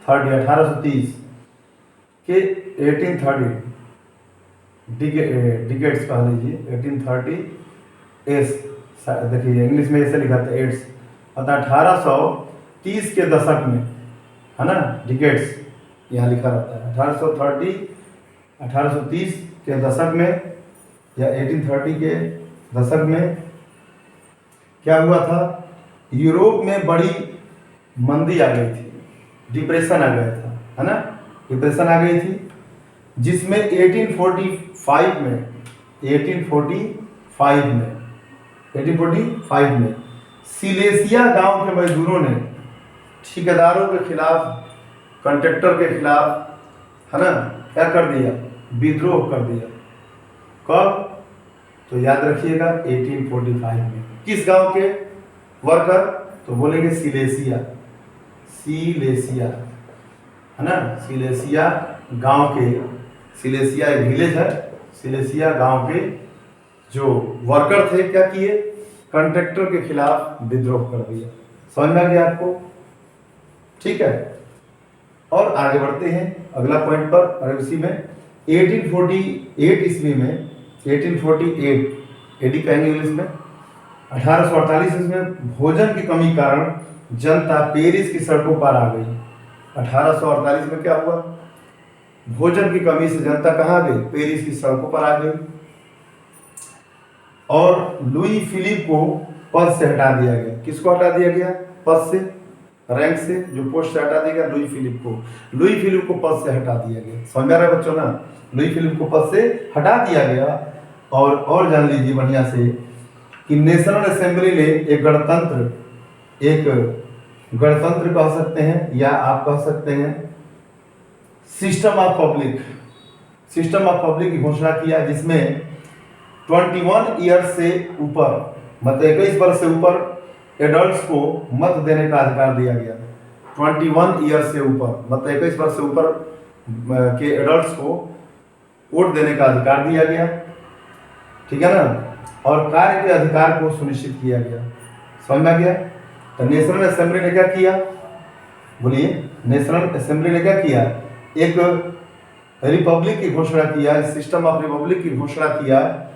Speaker 1: 1830 के 1830 डिकेट्स कह लीजिए, 1830 एस, देखिए इंग्लिश में ऐसे लिखा था एड्स, अतः 1830 के दशक में, है ना, डिकेट्स यहाँ लिखा रहता है, 1830 के दशक में या 1830 के दशक में क्या हुआ था, यूरोप में बड़ी मंदी आ गई थी, डिप्रेशन आ गया था, है ना, डिप्रेशन आ गई थी, जिसमें 1845 में सिलेसिया गांव के मजदूरों ने ठेकेदारों के खिलाफ, कॉन्ट्रैक्टर के खिलाफ, है ना, क्या कर दिया, विद्रोह कर दिया। कब, तो याद रखिएगा 1845 में। किस गांव के वर्कर, तो बोलेंगे सिलेसिया, सिलेसिया, है ना, सिलेसिया गांव के, सिलेसिया एक विलेज है, सिलेसिया गांव के जो वर्कर थे क्या किए, कॉन्ट्रैक्टर के खिलाफ विद्रोह कर दिया। समझ में आ गया आपको, ठीक है। और आगे बढ़ते हैं अगला पॉइंट पर, और इसी में 1848 ईस्वी में, 1848 एडी कहेंगे इंग्लिश में, 1848 ईस्वी में भोजन की कमी कारण जनता पेरिस की सड़कों पर आ गई। 1848 में क्या हुआ, भोजन की कमी से जनता कहाँ आ गई, पेरिस की सड़कों पर आ गई, और लुई फिलिप को पद से हटा दिया गया। किसको हटा दिया गया, पद से, रैंक से, जो पोस्ट से हटा दिया गया, लुई फिलिप को पद से हटा दिया गया। समझ आ रहा है बच्चों ना, लुई फिलिप को पद से हटा दिया गया। और जान लीजिए बढ़िया से कि नेशनल असेंबली ने एक गणतंत्र कह सकते हैं, या आप कह सकते हैं सिस्टम ऑफ पब्लिक की घोषणा किया, जिसमें 21 ईयर से ऊपर, मतलब 21 वर्ष से ऊपर एडल्ट्स को मत देने का अधिकार दिया गया। 21 ईयर से ऊपर, मतलब 21 वर्ष से ऊपर के एडल्ट्स को वोट देने का अधिकार दिया गया, ठीक है ना, और कार्य के अधिकार को सुनिश्चित किया गया। समझ में आ गया। तो नेशनल असेंबली ने क्या किया, बोलिए, नेशनल असेंबली ने क्या किया, एक रिपब्लिक की घोषणा किया, सिस्टम ऑफ रिपब्लिक की घोषणा किया,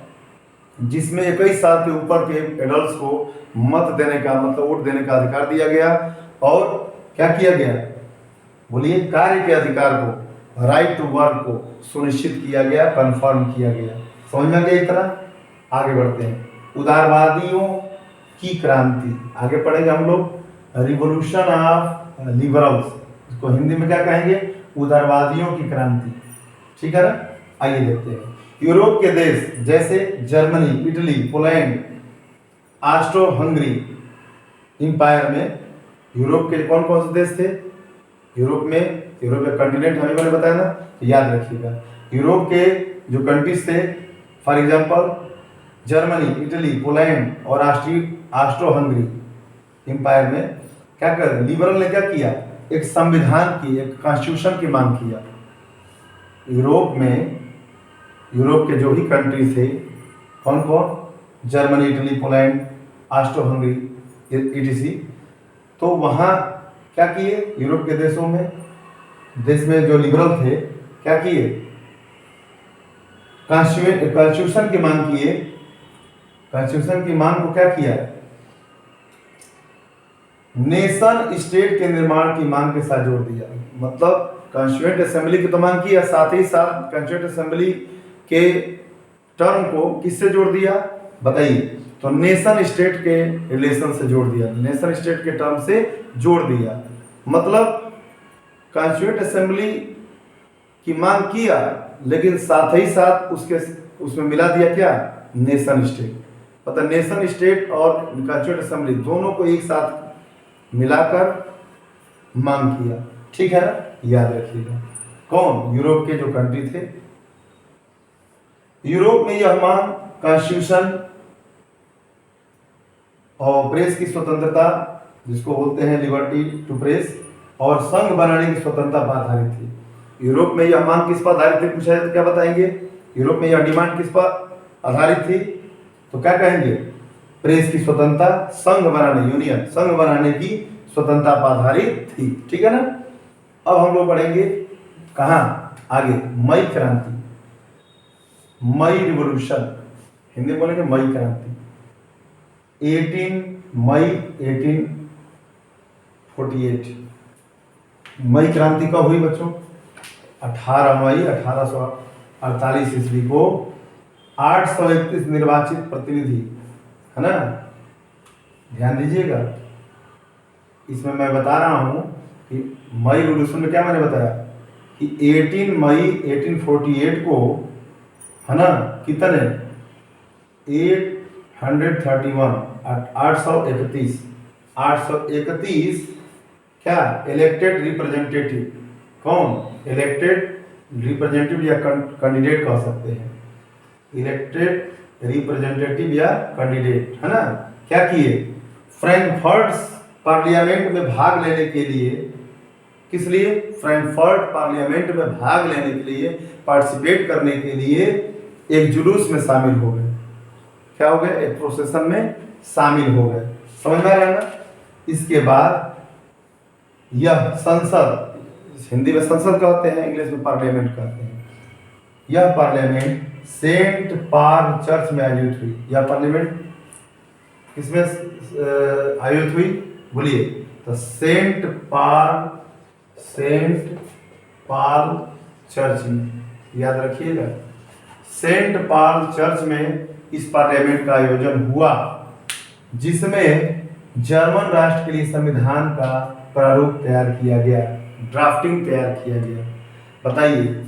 Speaker 1: जिसमें 21 साल के ऊपर के एडल्ट्स को मत देने का, मतलब वोट देने का अधिकार दिया गया। और क्या किया गया, बोलिए, कार्य के अधिकार को, राइट टू वर्क को सुनिश्चित किया गया, कंफर्म किया गया। समझ में आ गया। इतना आगे बढ़ते हैं, उदारवादियों की क्रांति, आगे पढ़ेंगे हम लोग, रिवोल्यूशन ऑफ लिबरल्स, इसको हिंदी में क्या कहेंगे, उदारवादियों की क्रांति, ठीक है ना। आइए देखते हैं, यूरोप के देश जैसे Germany, Italy, Poland, Austro Hungary empire में, यूरोप के कौन कौन से देश थे, यूरोप का कंटिनेंट हमें मैंने बताया ना, तो याद रखिएगा। यूरोप के जो कंट्रीज थे, for example Germany, Italy, Poland और ऑस्ट्रो हंगरी इंपायर में क्या कर, लिबरल ने क्या किया, एक संविधान की, एक कॉन्स्टिट्यूशन की मांग किया। यूरोप के जो भी कंट्री थे, कौन कौन, Germany, Italy, Poland, Austro Hungary etc, तो वहाँ क्या किए, यूरोप के देश में जो लिबरल थे क्या किए, कॉन्स्टिट्यूशन की मांग किए। कॉन्स्टिट्यूशन की मांग को क्या किया, नेशन स्टेट के निर्माण की मांग के साथ जोड़ दिया। मतलब कॉन्स्टिट्यूएंट असेंबली की तो मांग की है, साथ ही साथ कॉन्स्टिट्यूएंट असेंबली के टर्म को किससे जोड़ दिया, बताइए, तो नेशन स्टेट के रिलेशन से जोड़ दिया, नेशन स्टेट के टर्म से जोड़ दिया। मतलब कॉन्स्टिट्यूएंट असेंबली की मांग किया, लेकिन साथ ही साथ उसमें मिला दिया क्या, नेशन स्टेट। मतलब नेशन स्टेट और कॉन्स्टिट्यूएंट असेंबली दोनों को एक साथ मिलाकर मांग किया, ठीक है ना, याद रखिएगा। कौन, यूरोप के जो कंट्री थे। यूरोप में यह मांग कॉन्स्टिट्यूशन और प्रेस की स्वतंत्रता, जिसको बोलते हैं लिबर्टी टू प्रेस, और संघ बनाने की स्वतंत्रता पर आधारित थी। यूरोप में यह मांग किस पर आधारित थी पूछा जाए तो क्या बताएंगे? यूरोप में यह डिमांड किस पर आधारित थी तो क्या कहेंगे? प्रेस की स्वतंत्रता, संघ बनाने, यूनियन संघ बनाने की स्वतंत्रता पर आधारित थी। ठीक है ना। अब हम लोग बढ़ेंगे कहाँ आगे? मई क्रांति, मई रिवोल्यूशन, हिंदी में बोलेंगे मई क्रांति। 18 मई 1848 मई क्रांति कब हुई बच्चों? 18 मई 1848 ईस्वी को 831 निर्वाचित प्रतिनिधि, है ना, ध्यान दीजिएगा। इसमें मैं बता रहा हूं कि मई रिवोल्यूशन में क्या मैंने बताया कि 18 मई 1848 को, है ना, कितने 831 क्या इलेक्टेड रिप्रेजेंटेटिव, कौन इलेक्टेड रिप्रेजेंटेटिव या कैंडिडेट कह सकते हैं, इलेक्टेड रिप्रेजेंटेटिव या कैंडिडेट, है ना, क्या किए? फ्रैंकफर्ट पार्लियामेंट में भाग लेने के लिए, किस लिए? फ्रैंकफर्ट पार्लियामेंट में भाग लेने के लिए, पार्टिसिपेट करने के लिए एक जुलूस में शामिल हो गए। क्या हो गए? एक प्रोसेशन में शामिल हो गए। समझ में आ रहा है ना। इसके बाद यह संसद, हिंदी में संसद कहते हैं, इंग्लिश में पार्लियामेंट कहते हैं, यह पार्लियामेंट सेंट पॉल चर्च में आयोजित हुई। यह पार्लियामेंट किसमें आयोजित हुई बोलिए? तो सेंट पॉल चर्च में, याद रखिएगा, सेंट पॉल चर्च में इस पार्लियामेंट का आयोजन हुआ, जिसमें जर्मन राष्ट्र के लिए संविधान का प्रारूप तैयार किया गया, ड्राफ्टिंग तैयार किया गया। बताइए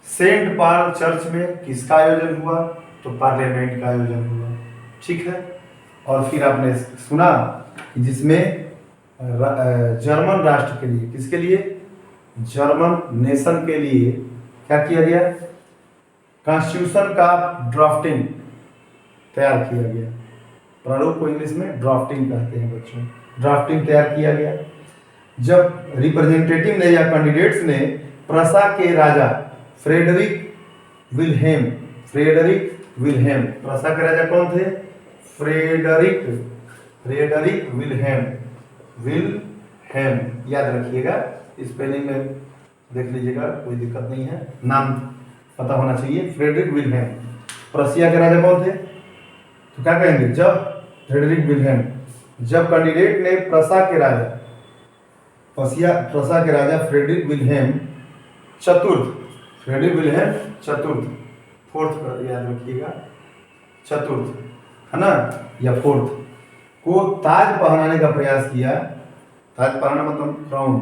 Speaker 1: सेंट पॉल चर्च में किसका आयोजन हुआ? तो पार्लियामेंट का आयोजन हुआ। ठीक है। और फिर आपने सुना कि जिसमें जर्मन राष्ट्र के लिए, किसके लिए? जर्मन नेशन के लिए क्या किया गया? कॉन्स्टिट्यूशन का ड्राफ्टिंग तैयार किया गया। प्रारूप को इंग्लिश में ड्राफ्टिंग कहते हैं बच्चों। ड्राफ्टिंग तैयार किया गया। जब रिप्रेजेंटेटिव ने या कैंडिडेट्स ने प्रसा के राजा फ्रेडरिक विल्हेम, प्रसा के राजा कौन थे? फ्रेडरिक विल्हेम, याद रखिएगा, स्पेलिंग में देख लीजिएगा, कोई दिक्कत नहीं है, नाम पता होना चाहिए। फ्रेडरिक विल्हेम, प्रसिया के राजा कौन थे? तो क्या कहेंगे? जब फ्रेडरिक विल्हेम, जब कैंडिडेट ने प्रसा के राजा फ्रेडरिक विल्हेम चतुर्थ, फोर्थ याद रखिएगा, चतुर्थ, है ना, या फोर्थ को ताज पहनाने का प्रयास किया। ताज पहनाना मतलब क्राउन,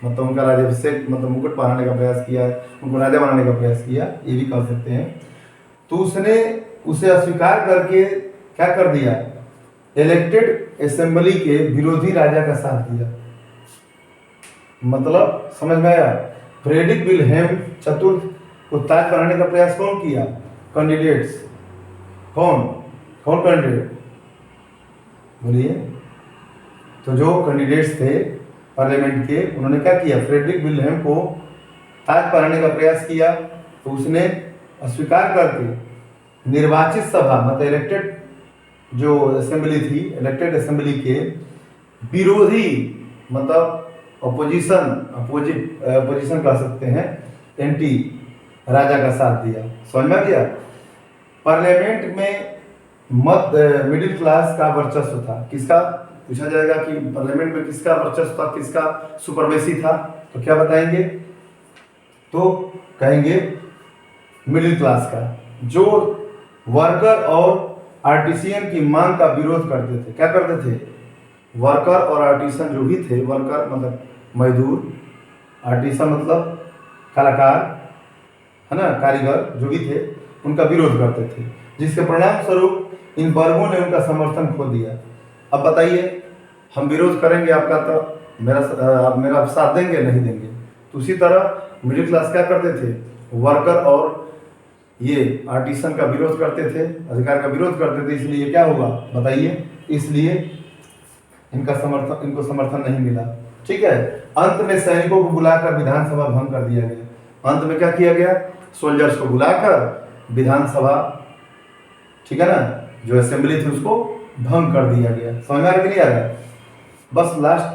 Speaker 1: मतलब उनका राज्याभिषेक, मतलब मुकुट पहनाने का प्रयास किया, उनको राजा बनाने का प्रयास किया, ये भी कह सकते हैं। तो उसने उसे अस्वीकार करके क्या कर दिया? इलेक्टेड असेंबली के विरोधी राजा का साथ दिया। मतलब समझ में आया? फ्रेडरिक विल्हेम चतुर्थ को ताज पहनाने का प्रयास कौन किया? कैंडिडेट्स। कौन कैंडिडेट बोलिए? तो जो कैंडिडेट्स थे पार्लियामेंट के, उन्होंने क्या किया? फ्रेडरिक विल्हेम को ताज पहनाने का प्रयास किया, तो उसने अस्वीकार करके निर्वाचित सभा, मतलब इलेक्टेड जो असेंबली थी, इलेक्टेड असेंबली के विरोधी, मतलब अपोजिशन कह सकते हैं, एंटी राजा का साथ दिया। समझ में आ गया? पार्लियामेंट में मिडिल क्लास का वर्चस्व था। किसका? पूछा जाएगा कि पार्लियामेंट में किसका वर्चस्व था, किसका सुपरमेसी था, तो क्या बताएंगे? तो कहेंगे मिडिल क्लास का, जो वर्कर और आर्टिसियन की मांग का विरोध करते थे। क्या करते थे? वर्कर और आर्टिसन जो भी थे, वर्कर मतलब मजदूर, आर्टिसन मतलब कलाकार, है ना, कारीगर जो भी थे, उनका विरोध करते थे, जिसके परिणाम स्वरूप इन वर्गों ने उनका समर्थन खो दिया। अब बताइए, हम विरोध करेंगे आपका तो मेरा साथ देंगे? नहीं देंगे। तो उसी तरह मिडिल क्लास क्या करते थे? वर्कर और ये आर्टिसन का विरोध करते थे, अधिकार का विरोध करते थे। इसलिए क्या हुआ बताइए? इसलिए इनको समर्थन नहीं मिला। ठीक है। अंत में सैनिकों को बुलाकर विधानसभा भंग कर दिया गया। अंत में क्या किया गया, सोल्जर्स को बुलाकर विधानसभा, ठीक है ना, जो असेंबली थी उसको भंग कर दिया गया। समझ में आ रहा है कि नहीं आ रहा है? बस लास्ट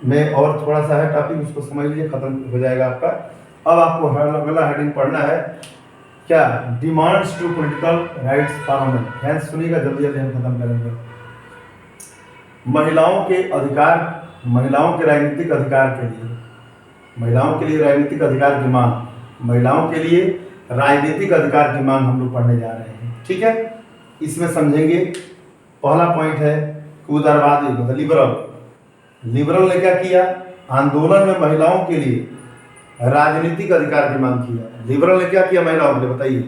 Speaker 1: में और थोड़ा सा है टॉपिक, उसको समझ लीजिए, खत्म हो जाएगा आपका। अब आपको अगला हेडिंग पढ़ना है क्या, demands to political rights parliament. ध्यान सुनिएगा, जल्दी जल्दी हम खत्म करेंगे। महिलाओं के अधिकार, महिलाओं के राजनीतिक अधिकार के लिए, महिलाओं के लिए राजनीतिक अधिकार की मांग, महिलाओं के लिए राजनीतिक अधिकार की मांग हम लोग पढ़ने जा रहे हैं, ठीक है। इसमें समझेंगे, पहला पॉइंट है उदारवादी मतलब लिबरल। लिबरल ने क्या किया, आंदोलन में महिलाओं के लिए राजनीतिक अधिकार की मांग किया। लिबरल ने क्या किया महिलाओं के लिए, बताइए,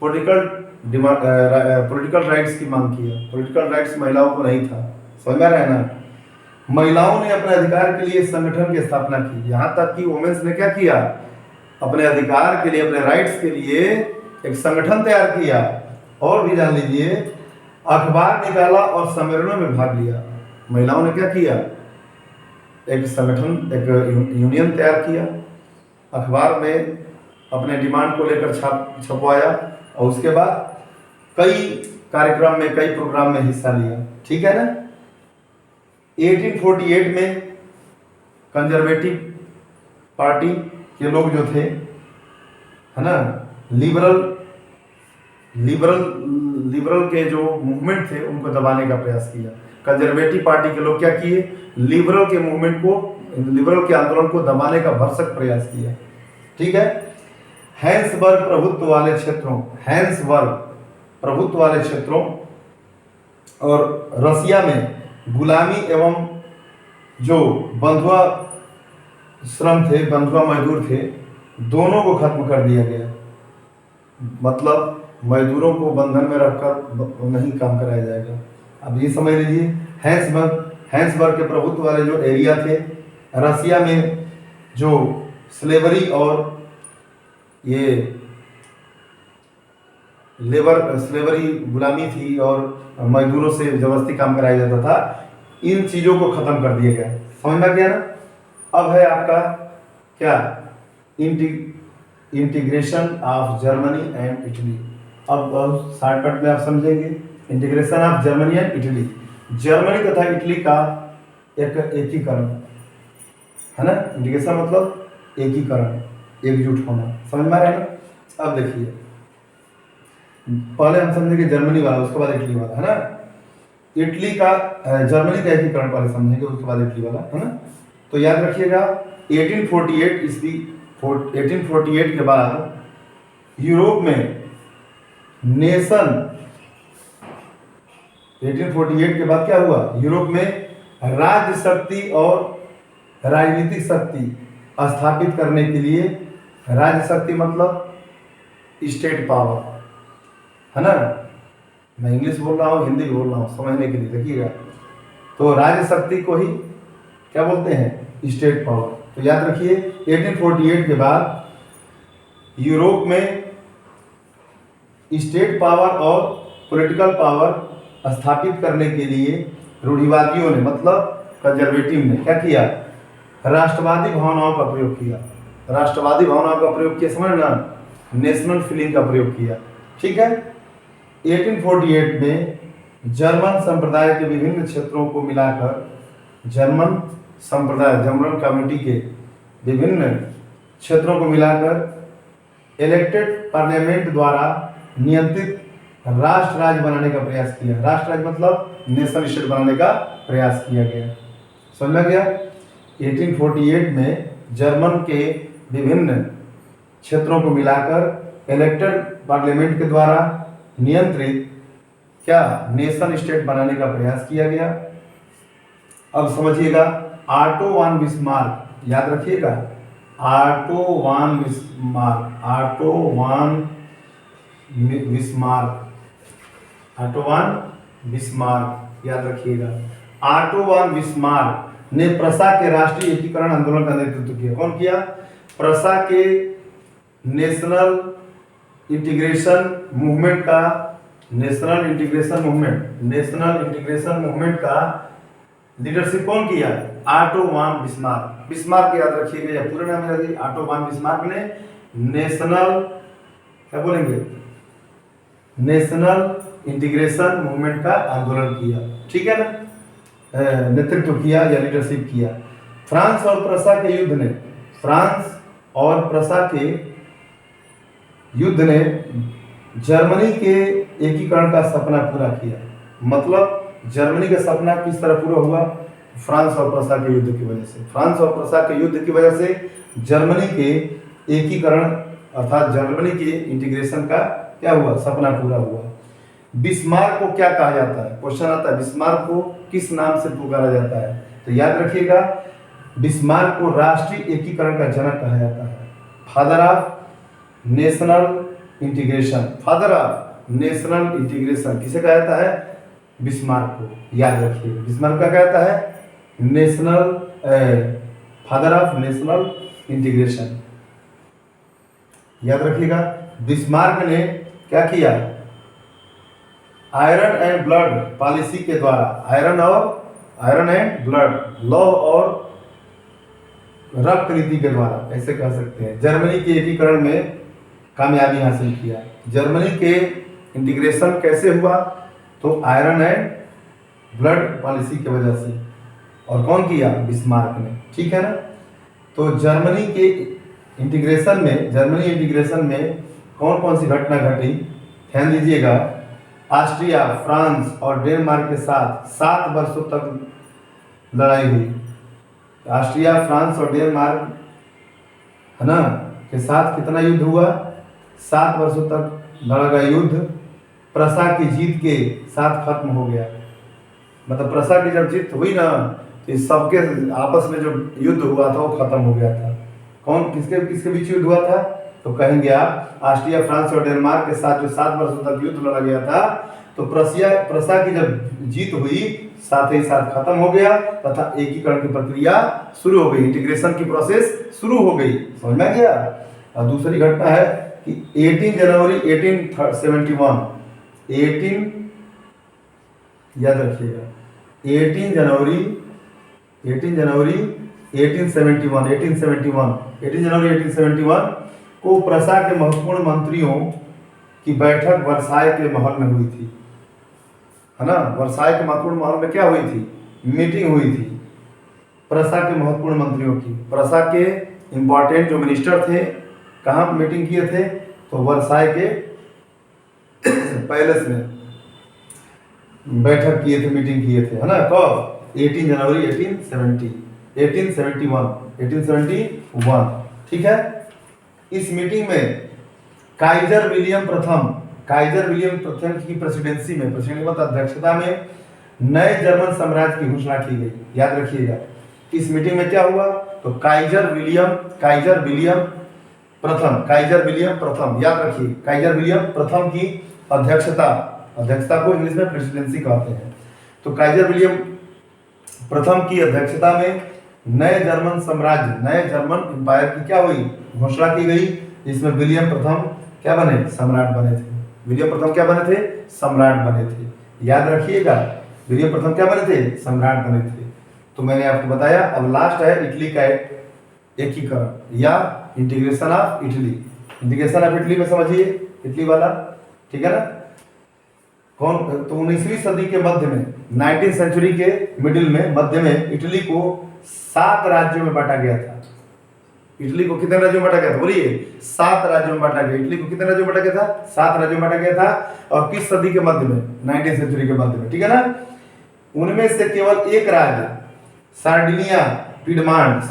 Speaker 1: पॉलिटिकल राइट्स की मांग किया। पॉलिटिकल राइट्स महिलाओं को नहीं था, समझ में आ रहा है ना। महिलाओं ने अपने अधिकार के लिए संगठन की स्थापना की, यहाँ तक कि वुमेन्स ने क्या किया, अपने अधिकार के लिए, अपने राइट्स के लिए एक संगठन तैयार किया। और भी जान लीजिए, अखबार निकाला और सम्मेलनों में भाग लिया। महिलाओं ने क्या किया, एक संगठन, एक यूनियन तैयार किया, अखबार में अपने डिमांड को लेकर छपवाया, और उसके बाद कई कार्यक्रम में, कई प्रोग्राम में हिस्सा लिया, ठीक है ना। 1848 में कंजर्वेटिव पार्टी के लोग जो थे, है ना, लिबरल के जो मूवमेंट थे उनको दबाने का प्रयास किया। कंजर्वेटिव पार्टी के लोग क्या किए, लिबरल के मूवमेंट को, लिबरल के आंदोलन को दबाने का भरसक प्रयास किया, ठीक है। हैंसबर्ग प्रभुत्व वाले क्षेत्रों, हैंसबर्ग प्रभुत्व वाले क्षेत्रों और रसिया में गुलामी एवं जो बंधुआ श्रम थे, बंधुआ मजदूर थे, दोनों को खत्म कर दिया गया। मतलब मजदूरों को बंधन में रखकर नहीं काम कराया जाएगा। अब ये समझ लीजिए, हैंसबर्ग के प्रभुत्व वाले जो एरिया थे, रसिया में जो स्लेवरी और ये स्लेवरी गुलामी थी और मजदूरों से जबरदस्ती काम कराया जाता था, इन चीज़ों को खत्म कर दिया गया। समझ में गया ना। अब है आपका क्या, integration of Germany and Italy. अब शॉर्टकट में आप समझेंगे, integration of Germany and Italy, Germany तथा इटली का एकीकरण, है ना। इंटीग्रेशन मतलब एकीकरण, एकजुट होना, समझ में आ रहा है ना। अब देखिए, पहले हम समझेंगे जर्मनी वाला, उसके बाद इटली वाला, है ना। इटली का, जर्मनी का एकीकरण पहले समझेंगे, उसके बाद इटली वाला, है ना। तो याद रखिएगा 1848 के बाद यूरोप में नेशन, 1848 के बाद क्या हुआ, यूरोप में राज्य शक्ति और राजनीतिक शक्ति स्थापित करने के लिए, राज्य शक्ति मतलब स्टेट पावर, है ना। मैं इंग्लिश बोल रहा हूँ, हिंदी भी बोल रहा हूँ, समझने के लिए देखिएगा। तो राज्य शक्ति को ही क्या बोलते हैं, स्टेट पावर। तो याद रखिए 1848 के बाद यूरोप में स्टेट पावर और पॉलिटिकल पावर स्थापित करने के लिए रूढ़िवादियों ने, मतलब कंजर्वेटिव ने क्या किया, राष्ट्रवादी भावनाओं का प्रयोग किया। राष्ट्रवादी भावनाओं का प्रयोग किया, समझ ना, नेशनल फीलिंग का प्रयोग किया, ठीक है। 1848 में जर्मन संप्रदाय के विभिन्न क्षेत्रों को मिलाकर, जर्मन संप्रदाय, जर्मन कम्युनिटी के विभिन्न क्षेत्रों को मिलाकर इलेक्टेड पार्लियामेंट द्वारा नियंत्रित राष्ट्र राज्य बनाने का प्रयास किया। राष्ट्र राज्य मतलब नेशन स्टेट बनाने का प्रयास किया गया, समझ में गया। 1848 में जर्मन के विभिन्न क्षेत्रों को मिलाकर इलेक्टेड पार्लियामेंट के द्वारा नियंत्रित क्या, नेशन स्टेट बनाने का प्रयास किया गया। अब समझिएगा, ऑटो वन बिस्मार्क, याद रखिएगा, auto von Bismarck, auto von Bismarck, याद रखिएगा। ऑटो वन बिस्मार्क ने प्रसा के राष्ट्रीय एकीकरण आंदोलन का नेतृत्व किया। कौन किया, प्रसा के नेशनल इंटीग्रेशन मूवमेंट का, नेशनल इंटीग्रेशन मूवमेंट का लीडरशिप कौन किया? ऑटो वान बिस्मार्क। बिस्मार्क याद रखिएगा, या पूरा नाम याद रखिए। ऑटो वान बिस्मार्क ने नेशनल, क्या बोलेंगे, नेशनल इंटीग्रेशन मूवमेंट का आंदोलन किया, ठीक है ना, नेतृत्व किया या लीडरशिप किया। फ्रांस और प्रसा के युद्ध ने, फ्रांस और प्रसा के युद्ध ने जर्मनी के एकीकरण का सपना पूरा किया। मतलब जर्मनी का सपना किस तरह पूरा हुआ? फ्रांस और प्रसा के युद्ध की वजह से। फ्रांस और प्रसा के युद्ध की वजह से जर्मनी के एकीकरण अर्थात जर्मनी के इंटीग्रेशन का क्या हुआ? सपना पूरा हुआ। बिस्मार्क को क्या कहा जाता है? क्वेश्चन आता है, बिस्मार्क को किस नाम से पुकारा जाता है? तो याद रखिएगा, बिस्मार्क को राष्ट्रीय एकीकरण का जनक कहा जाता है। Father of national integration, father of national integration किसे कहा जाता है? बिस्मार्क को। याद रखिए, बिस्मार्क का कहता है national, father of national integration. याद रखिएगा, बिस्मार्क ने क्या किया? आयरन एंड ब्लड पॉलिसी के द्वारा, आयरन एंड ब्लड लॉ और रक्त नीति के द्वारा, ऐसे कह सकते हैं, जर्मनी के एकीकरण में कामयाबी हासिल किया। जर्मनी के इंटीग्रेशन कैसे हुआ? तो आयरन एंड ब्लड पॉलिसी की वजह से। और कौन किया? बिस्मार्क ने, ठीक है ना। तो जर्मनी के इंटीग्रेशन में कौन कौन सी घटना घटी? ध्यान दीजिएगा, ऑस्ट्रिया, फ्रांस और डेनमार्क के साथ 7 वर्षों तक लड़ाई हुई। ऑस्ट्रिया, फ्रांस और डेनमार्क, है ना, के साथ कितना युद्ध हुआ? 7 वर्षों तक लड़ा गया युद्ध प्रसा की जीत के साथ खत्म हो गया। मतलब प्रसा की जब जीत हुई ना, तो सबके आपस में जो युद्ध हुआ था वो खत्म हो गया था। कौन किसके किसके बीच युद्ध हुआ था? तो कहेंगे आप, ऑस्ट्रिया, फ्रांस और डेनमार्क के साथ जो 7 वर्षों तक युद्ध लड़ा गया था, तो प्रसा की जब जीत हुई, साथ ही साथ खत्म हो गया तथा एकीकरण की प्रक्रिया शुरू हो गई, इंटीग्रेशन की प्रोसेस शुरू हो गई। समझ में आ गया? और दूसरी घटना है कि 18 जनवरी 1871, याद रखिएगा, 18 जनवरी 1871 को प्रसा के महत्वपूर्ण मंत्रियों की बैठक वर्साय के महल में हुई थी, है ना। वर्साय के महत्वपूर्ण महल में क्या हुई थी? मीटिंग हुई थी प्रसा के महत्वपूर्ण मंत्रियों की। प्रसा के इंपॉर्टेंट जो मिनिस्टर थे, कहाँ मीटिंग किए थे? तो वर्साय के पैलेस में बैठक किए थे, मीटिंग किए थे, है ना। कब? 18 जनवरी 1871, ठीक है। इस मीटिंग में काइजर विलियम प्रथम की प्रेसिडेंसी में, प्रेसिडेंट अध्यक्षता में नए जर्मन साम्राज्य की घोषणा की गई। याद रखिएगा, इस मीटिंग में क्या हुआ? तो काइजर विलियम प्रथम, याद रखिए, काइजर विलियम प्रथम की अध्यक्षता को इंग्लिश में प्रेसिडेंसी कहते हैं। तो काइजर विलियम प्रथम की अध्यक्षता में नए जर्मन एम्पायर की क्या हुई? घोषणा की गई, जिसमें विलियम प्रथम क्या बने? सम्राट बने थे। विलियम प्रथम क्या बने थे? सम्राट बने थे। याद रखिएगा, विलियम प्रथम क्या बने थे? सम्राट बने थे। तो मैंने आपको बताया। अब लास्ट है इटली का एकीकरण या integration of Italy. Integration of Italy में समझिए, इटली वाला, ठीक है ना। कौन? तो 19वीं सदी के मध्य में, 19th सेंचुरी के मध्य में इटली को 7 राज्यों में बांटा गया था। इटली को कितने राज्यों में बांटा गया था? बोलिए, 7 राज्यों में बांटा गया। इटली को कितने राज्यों में बांटा गया था? 7 राज्यों में बांटा गया था। और किस सदी के मध्य में? 19th सेंचुरी के मध्य में, ठीक है ना। उनमें से केवल एक राज्य सार्डिनिया पिडमांट,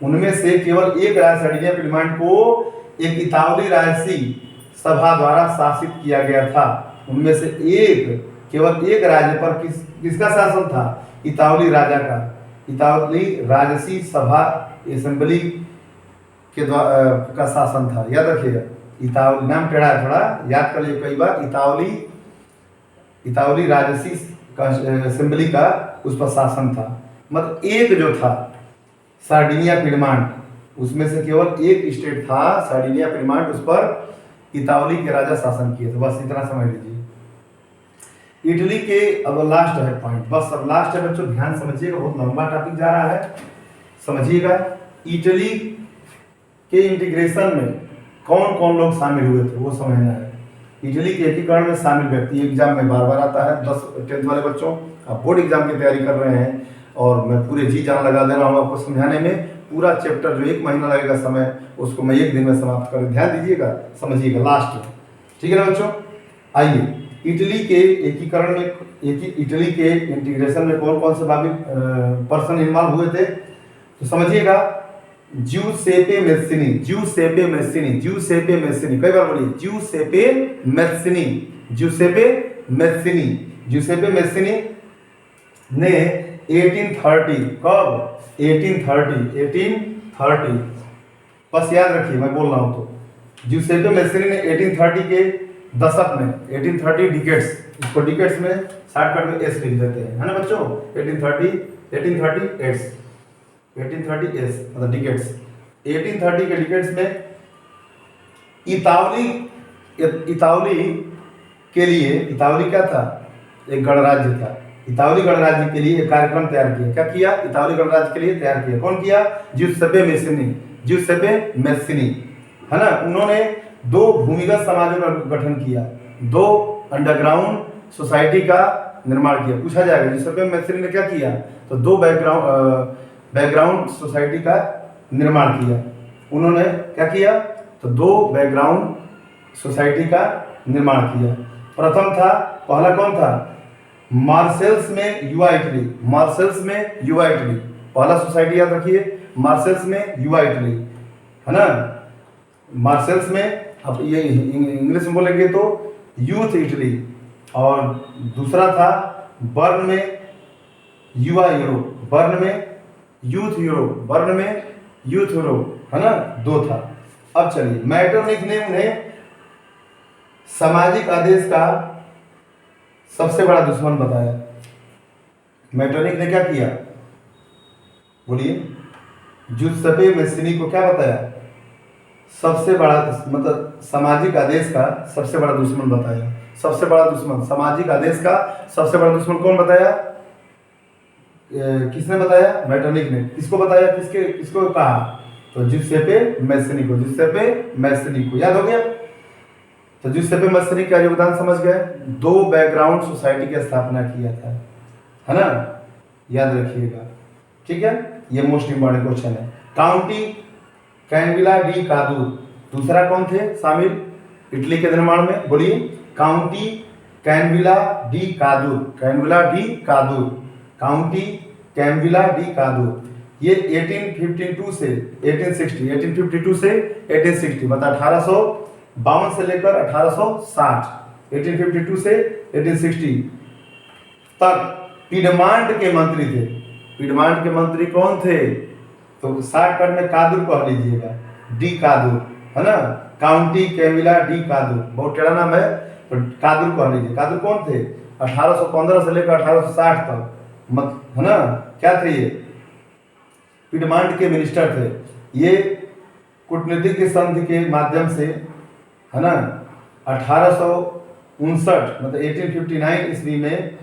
Speaker 1: उनमें से केवल एक राज्य सार्डिनिया पिडमांट को एक इतालवी राजसी सभा द्वारा शासित किया गया था। उनमें से केवल एक राज्य पर किसका शासन था? इतालवी राजा का। इतालवी राजसी सभा असेंबली के द्वारा का शासन था। याद रखिएगा, इतालवी नाम टेढ़ा है थोड़ा, याद कर लीजिए कई बार। इतालवी राजसी असेंबली का उस पर शासन था। मतलब एक जो था सार्डिनिया पिडमांट, उसमें से केवल एक स्टेट था सार्डिनिया पिडमांट, उस पर इतालवी के राजा शासन किए थे। बस इतना समझ लीजिए। इटली के, अब लास्ट है पॉइंट, बस अब लास्ट है बच्चों, ध्यान समझिएगा, बहुत लंबा टॉपिक जा रहा है, समझिएगा। इटली के इंटीग्रेशन में कौन कौन लोग शामिल हुए थे वो समझना है। इटली के एकीकरण में शामिल व्यक्ति, एग्जाम में बार बार आता है, 10th वाले बच्चों, आप बोर्ड एग्जाम की तैयारी कर रहे हैं और मैं पूरे जी जान लगा दे रहा हूँ आपको समझाने में। पूरा चैप्टर जो 1 महीना लगेगा समय, उसको मैं 1 दिन में समाप्त कर, ध्यान दीजिएगा, समझिएगा लास्ट में, ठीक है ना बच्चों। आइए, इटली के एकीकरण में, इटली के इंटीग्रेशन में कौन कौन से पर्सन इन्वॉल्व हुए थे, तो समझिएगा। ज्यूसेपे मेस्सिनी, ज्यूसेपे मेस्सिनी, ज्यूसेपे मेस्सिनी, कई बार बोलिए, ज्यूसेपे मेस्सिनी, ज्यूसेपे मेस्सिनी, ज्यूसेपे मेस्सिनी ने 1830, कब, 1830, बस याद रखिए मैं बोल रहा हूं तो, ज्यूसेपे मेस्सिनी ने 1830 के दशक में, 1830 डिकेट्स, इसको डिकेट्स में शॉर्टकट में एस लिख देते हैं, है ना बच्चों, 1830 एस मतलब डिकेट्स, 1830 के डिकेट्स में इतावली के लिए, इतावली क्या था, एक गणराज्य था, इतावली गणराज्य के लिए एक कार्यक्रम तैयार किया। क्या किया, इतावली गणराज्य के लिए तैयार किया, कौन किया, ज्यूसेपे मेस्सिनी, ज्यूसेपे मेस्सिनी, है ना। उन्होंने 2 भूमिगत समाजों का गठन किया, 2 अंडरग्राउंड सोसाइटी का निर्माण किया। पूछा जाएगा ज्यूसेपे मेस्सिनी ने क्या किया, तो 2 बैकग्राउंड सोसाइटी का निर्माण किया। उन्होंने क्या किया, तो 2 बैकग्राउंड सोसाइटी का निर्माण किया। प्रथम था, पहला कौन था, मार्सेल्स में युवा इटली, मार्सेल्स में युवा इटली, पहला सोसाइटी याद रखिए, मार्सेल्स में युवा इटली, है ना। मार्सेल्स में, अब ये इंग्लिश में बोलेंगे तो यूथ इटली, और दूसरा था बर्न में युवा यूरोप, बर्न में यूथ यूरोप, बर्न में यूथ यूरोप, है ना, 2 था। अब चलिए, मेटरनिख ने उन्हें सामाजिक आदेश का सबसे बड़ा दुश्मन बताया। मेटरनिख ने क्या किया, बोलिए, ज्यूसेपे मेस्सिनी को क्या बताया, सबसे बड़ा, मतलब सामाजिक आदेश का सबसे बड़ा दुश्मन बताया। सबसे बड़ा दुश्मन, सामाजिक आदेश का सबसे बड़ा दुश्मन कौन बताया, किसने बताया, मेटरनिख ने। किसको बताया, किसको कहा, तो ज्यूसेपे मेस्सिनी को, ज्यूसेपे मेस्सिनी को, याद हो गया। तो ज्यूसेपे मेस्सिनी का योगदान समझ गए, 2 बैकग्राउंड सोसाइटी की स्थापना किया था, है ना, याद रखिएगा, ठीक है। ये मोस्ट इंपॉर्टेंट क्वेश्चन है। काउंटी कैनविला डी कादूर, दूसरा कौन थे शामिल इटली के निर्माण में, बोलिए, Count Camillo di Cavour, Camillo di Cavour, Count Camillo di Cavour. ये 1852 से 1860, 1852 से 1860, मतलब 1852 से लेकर 1860, 1852 से 1860 तक पिडमांट के मंत्री थे। पिडमांट के मंत्री कौन थे, तो शॉर्टकट में कादूर कह लीजिएगा, डी कादूर, है ना, काउंटी कैमिला डी कादूर, बहुत टेढ़ा नाम है, तो कादूर कह लीजिए। कादूर कौन थे, 1815 से लेकर 1860 तक, है ना, क्या थे ये, पिडमांट के मिनिस्टर थे। ये कूटनीतिक संधि के माध्यम से, है ना, 1859 मतलब 1859 ईस्वी में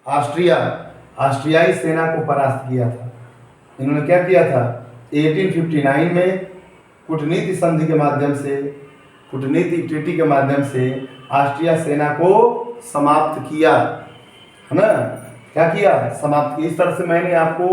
Speaker 1: ऑस्ट्रियाई सेना को परास्त किया था। इन्होंने क्या किया था, 1859 में कूटनीति संधि के माध्यम से, कूटनीति ट्रीटी के माध्यम से ऑस्ट्रिया सेना को समाप्त किया, है ना, क्या किया, समाप्त किया। इस तरह से मैंने आपको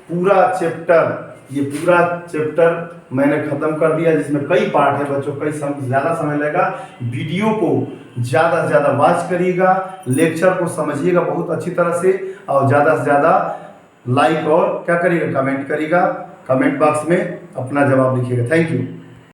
Speaker 1: पूरा चैप्टर, ये पूरा चैप्टर मैंने खत्म कर दिया, जिसमें कई पार्ट है बच्चों, ज़्यादा समय लगेगा। वीडियो को ज़्यादा से ज़्यादा वॉच करिएगा, लेक्चर को समझिएगा बहुत अच्छी तरह से, और ज़्यादा से ज़्यादा लाइक और क्या करिएगा, कमेंट करिएगा, कमेंट बॉक्स में अपना जवाब लिखिएगा। Thank you.